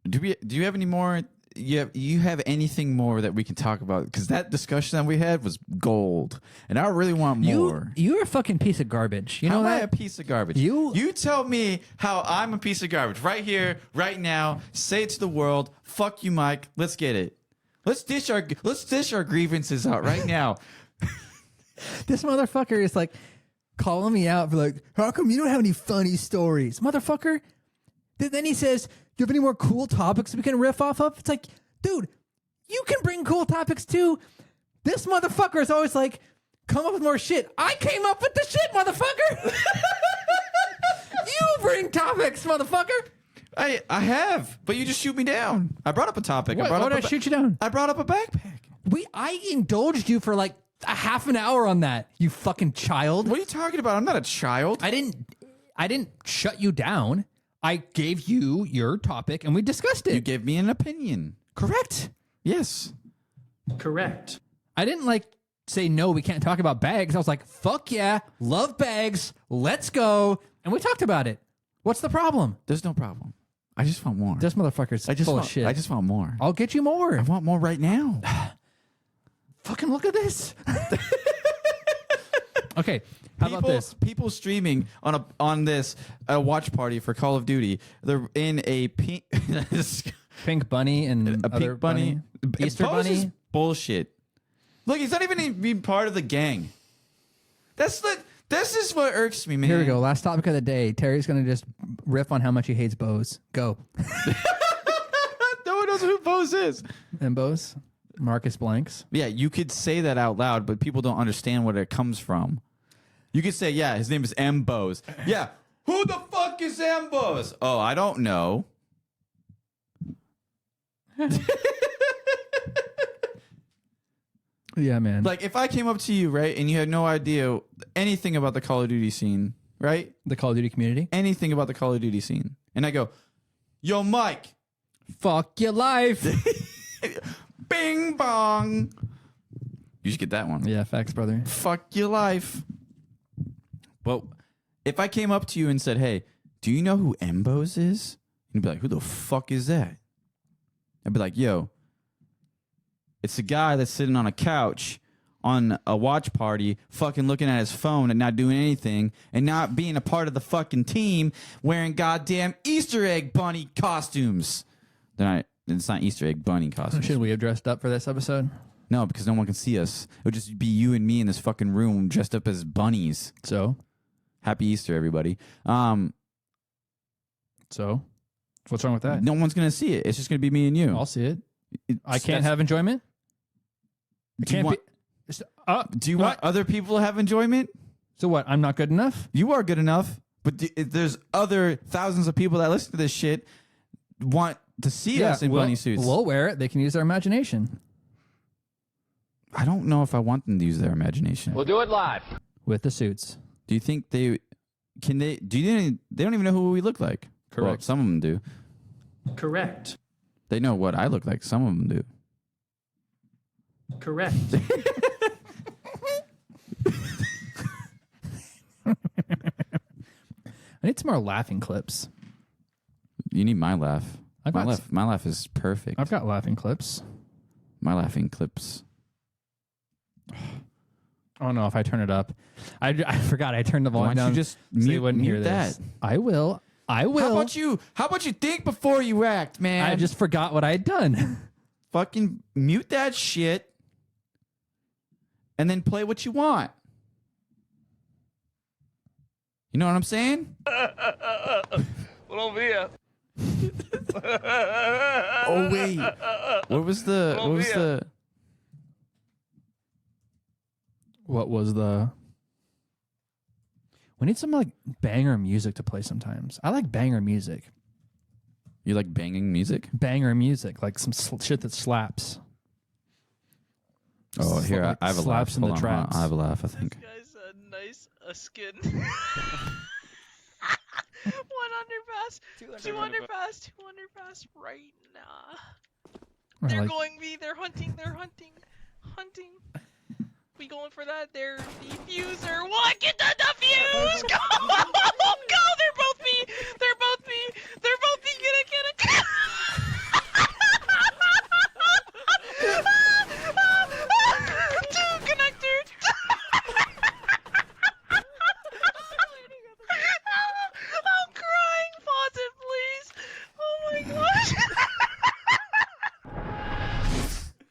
Do you have any more? You have anything more that we can talk about? Because that discussion that we had was gold, and I really want more. You're a fucking piece of garbage. You know how that? am I a piece of garbage? You tell me how I'm a piece of garbage right here, right now. Say it to the world. Fuck you, Mike. Let's get it. Let's dish our grievances out right now. This motherfucker is like calling me out for like, how come you don't have any funny stories, motherfucker? Then he says, do you have any more cool topics we can riff off of? It's like, dude, you can bring cool topics too. This motherfucker is always like, come up with more shit. I came up with the shit, motherfucker. You bring topics, motherfucker. I have, but you just shoot me down. I brought up a topic. Why did I shoot you down? I brought up a backpack. I indulged you for like a half an hour on that, you fucking child. What are you talking about? I'm not a child. I didn't shut you down. I gave you your topic and we discussed it. You gave me an opinion. Correct. Yes. Correct. I didn't like say no, we can't talk about bags. I was like, fuck yeah, love bags, let's go. And we talked about it. What's the problem? There's no problem. I just want more. This motherfucker's full of shit. I just want more. I'll get you more. I want more right now. Fucking look at this. Okay, how about this? People streaming on this watch party for Call of Duty. They're in a pink pink bunny and a pink bunny. Easter bunny. Bullshit. Look, he's not even part of the gang. This is what irks me, man. Here we go. Last topic of the day. Terry's gonna just riff on how much he hates Bose. Go. No one knows who Bose is. And Bose? Marcus Blanks. Yeah, you could say that out loud, but people don't understand where it comes from. You could say, yeah, his name is M. Bose. Yeah, who the fuck is M. Bose? Oh, I don't know. Yeah, man. Like, if I came up to you, right, and you had no idea anything about the Call of Duty scene, right? The Call of Duty community? Anything about the Call of Duty scene. And I go, yo, Mike. Fuck your life. Bing bong. You should get that one. Yeah, facts, brother. Fuck your life. Well, if I came up to you and said, hey, do you know who Mbos is? And you'd be like, who the fuck is that? I'd be like, yo, it's a guy that's sitting on a couch on a watch party, fucking looking at his phone and not doing anything and not being a part of the fucking team wearing goddamn Easter egg bunny costumes. It's not Easter egg bunny costumes. Should we have dressed up for this episode? No, because no one can see us. It would just be you and me in this fucking room dressed up as bunnies. So? Happy Easter, everybody. So? What's wrong with that? No one's going to see it. It's just going to be me and you. I'll see it. I can't have enjoyment? Do you want other people to have enjoyment? So what? I'm not good enough? You are good enough. But there's other thousands of people that listen to this shit want to see us in bunny suits. We'll wear it. They can use their imagination. I don't know if I want them to use their imagination. We'll do it live. With the suits. Do you think they don't even know who we look like? Correct. Well, some of them do. Correct. They know what I look like. Some of them do. Correct. I need some more laughing clips. You need my laugh. My laugh is perfect. I've got laughing clips. My laughing clips. Oh no! If I turn it up, I forgot I turned the volume down. Why don't you just so you wouldn't hear that? This. I will. How about you think before you act, man? I just forgot what I had done. Fucking mute that shit, and then play what you want. You know what I'm saying? Buenos dias. Oh wait, what was the? We need some like banger music to play sometimes. I like banger music. You like banging music? Banger music, like some shit that slaps. Oh, here like I have a laugh. slaps in the Hold on, tracks. I have a laugh. I think. This guy's a nice skin. 1 underpass, 2 underpass, 2 underpass right now. They're hunting. We going for that? They're diffuser. What? Get the defuse! Go! Go! They're both me! Get it! Two connector! I'm crying! Pause it, please! Oh my gosh!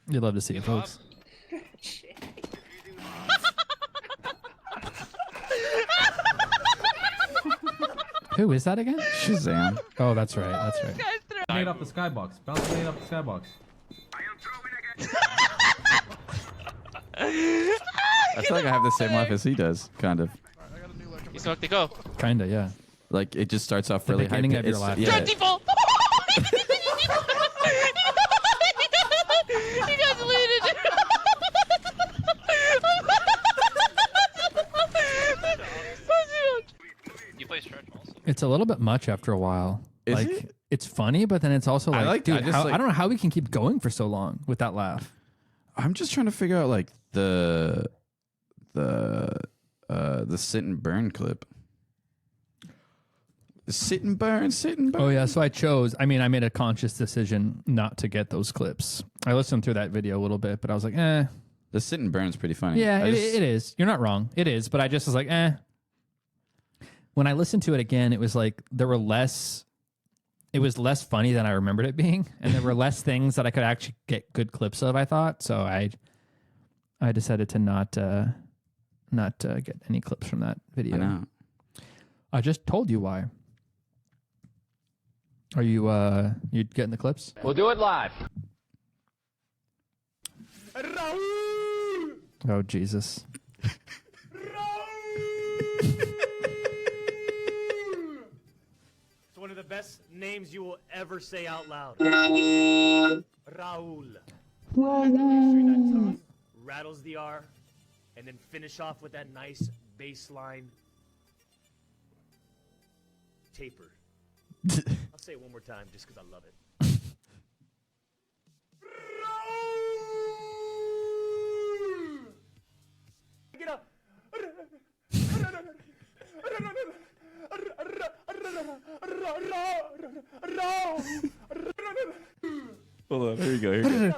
You'd love to see it, folks. Who is that again? Shazam. Oh, that's right. That's right. Made up the skybox. Bounce made up the skybox. I feel like I have the same laugh as he does, kind of. You suck to go. Kinda, yeah. Like it just starts off The really beginning high. of your laugh. Yeah. 24! It's a little bit much after a while. Is like, it? It's funny, but then it's also like, dude, I I don't know how we can keep going for so long with that laugh. I'm just trying to figure out like the sit and burn clip. Sit and burn. Oh yeah, so I made a conscious decision not to get those clips. I listened through that video a little bit, but I was like, eh. The sit and burn is pretty funny. Yeah, it is. You're not wrong. It is, but I just was like, eh. When I listened to it again, it was like it was less funny than I remembered it being, and there were less things that I could actually get good clips of, I thought. So I decided to not get any clips from that video. I know. I just told you why. Are you getting the clips? We'll do it live. Oh Jesus. It's one of the best names you will ever say out loud. Raul. Straight that tongue, rattles the R, and then finish off with that nice bass line. Taper. I'll say it one more time just because I love it. Get up. Hold on, here we go. Here we go.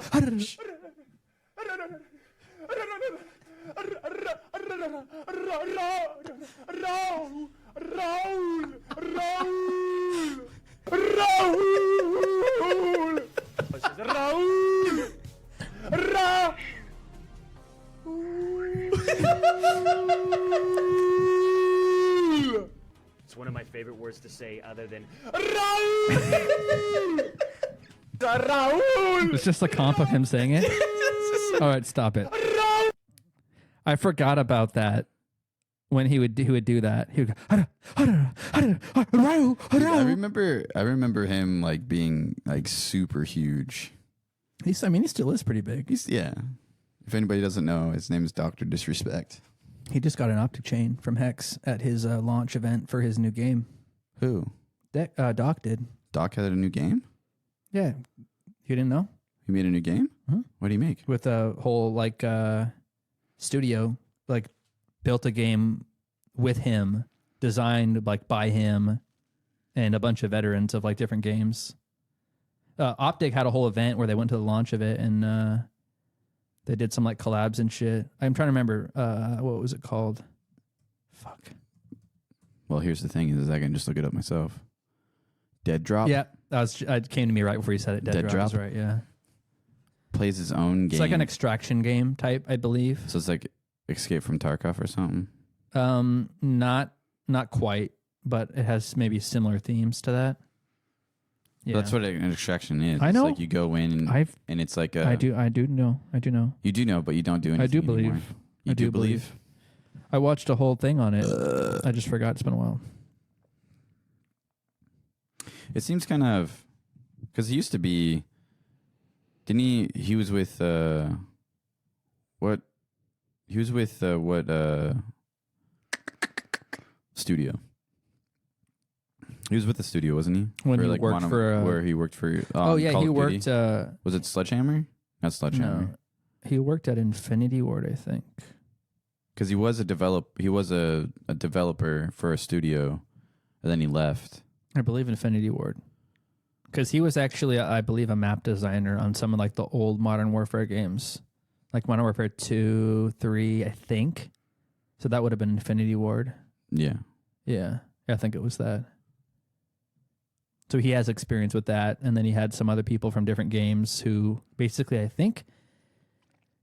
It's one of my favorite words to say other than It's just a comp of him saying it. All right, stop it. I forgot about that. When he would do that, he would go. Dude, I remember him like being like super huge. He still is pretty big. Yeah. If anybody doesn't know, his name is Dr. Disrespect. He just got an optic chain from Hex at his launch event for his new game. Who? Doc did. Doc had a new game? Yeah. You didn't know? He made a new game? Huh? What do you make? With a whole studio, built a game with him, designed by him, and a bunch of veterans of different games. Optic had a whole event where they went to the launch of it, and they did some collabs and shit. I'm trying to remember what was it called. Fuck. Well, here's the thing: is I can just look it up myself. Dead Drop. Yeah, it came to me right before you said it. Dead Drop is right. Yeah. Plays his own game. It's like an extraction game type, I believe. So it's like Escape from Tarkov or something. Not quite, but it has maybe similar themes to that. Yeah. That's what an extraction is. I know. It's like you go in and it's like a... I do know. You do know, but you don't do anything I do believe. anymore. You do believe? I watched a whole thing on it. I just forgot. It's been a while. It seems kind of... Because he used to be... Didn't he... He was with... What... He was with what... Studio. He was with the studio, wasn't he? When he worked for... where he worked for... oh, yeah, Call he of worked... Duty. Was it Sledgehammer? Not Sledgehammer. No. He worked at Infinity Ward, I think. Because he was a developer for a studio, and then he left. I believe Infinity Ward. Because he was actually, I believe, a map designer on some of the old Modern Warfare games. Like Modern Warfare 2, 3, I think. So that would have been Infinity Ward. Yeah. Yeah. I think it was that. So he has experience with that. And then he had some other people from different games who basically, I think,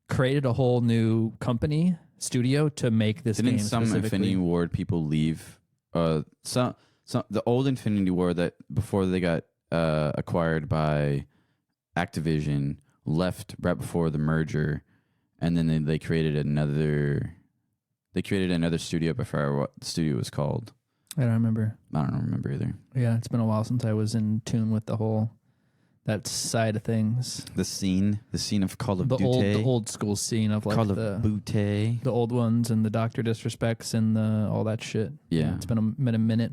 created a whole new company, studio, to make this game some Infinity Ward people leave? The old Infinity Ward that before they got acquired by Activision left right before the merger, and then they created another. They created another studio before what the studio was called. I don't remember. I don't remember either. Yeah, it's been a while since I was in tune with that side of things. The scene of Call of Duty. The old school scene of Call of Duty. The old ones and the Dr. Disrespects and all that shit. Yeah. It's been a minute.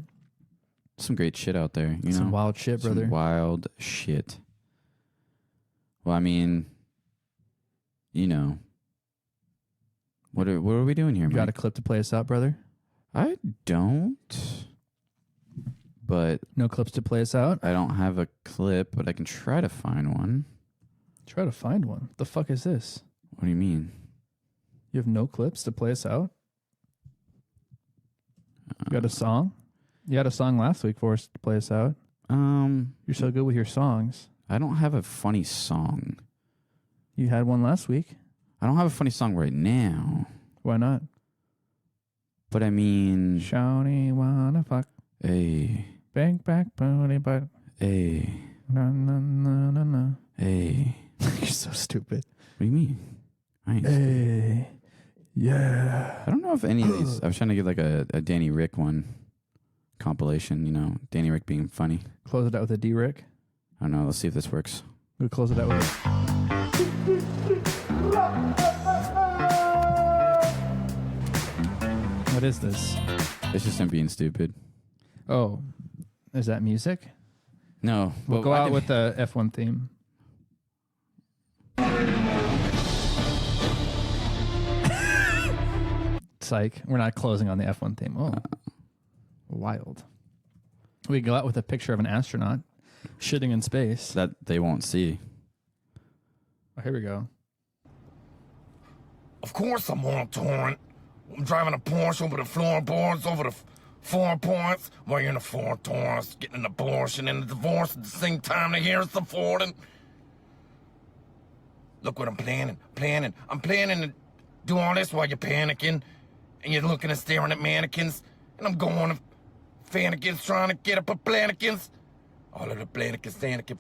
some great shit out there. You know, some wild shit, brother. Some wild shit. Well, I mean, you know, what are we doing here? You got a clip to play us out, brother? I don't. But no clips to play us out? I don't have a clip, but I can try to find one. Try to find one? What the fuck is this? What do you mean? You have no clips to play us out? You got a song? You had a song last week for us to play us out. You're so good with your songs. I don't have a funny song. You had one last week. I don't have a funny song right now. Why not? But I mean... Shouty wanna fuck. Hey. Bang back booty butt. Hey. No, no, no, no, no. Hey. You're so stupid. What do you mean? I ain't stupid. Yeah. I don't know if any of these... I was trying to get like a Danny Rick one compilation, you know, Danny Rick being funny. Close it out with a D-Rick? I don't know. Let's see if this works. We'll close it out with What is this? It's just him being stupid. Oh. Is that music? No. We'll go out with the F1 theme. Psych. We're not closing on the F1 theme. Oh. Wild. We go out with a picture of an astronaut shitting in space. That they won't see. Oh, here we go. Of course I'm on a torrent. I'm driving a Porsche over the floorboards, over the 4 points, while you're in a Ford Taurus, getting an abortion and a divorce at the same time to hear us affording. Look what I'm planning. I'm planning to do all this while you're panicking, and you're looking and staring at mannequins, and I'm going to Fannikins trying to get up a Plannikins. All of the Plannikins, Anakin,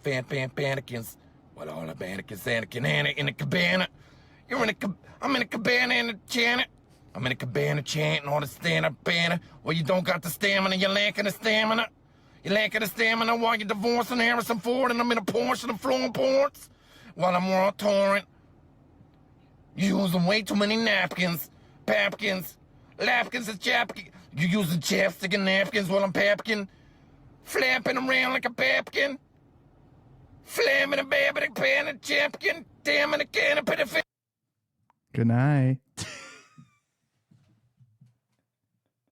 Panikins. Well, all the Mannequins, Anakin, Anna in the cabana. I'm in a cabana in the Janet. I'm in a cabana chanting all the stand-up banner. Well, you don't got the stamina, you're lacking the stamina. You're lacking the stamina while you're divorcing Harrison Ford, and I'm in a Porsche and flowing ports while I'm on a torrent. You're using way too many napkins, papkins, lapkins and chapkins. You're using chapstick and napkins while I'm papkin, flapping around like a papkin, flamming a babbing pan and chapkin, damn in a can of pit. Good night.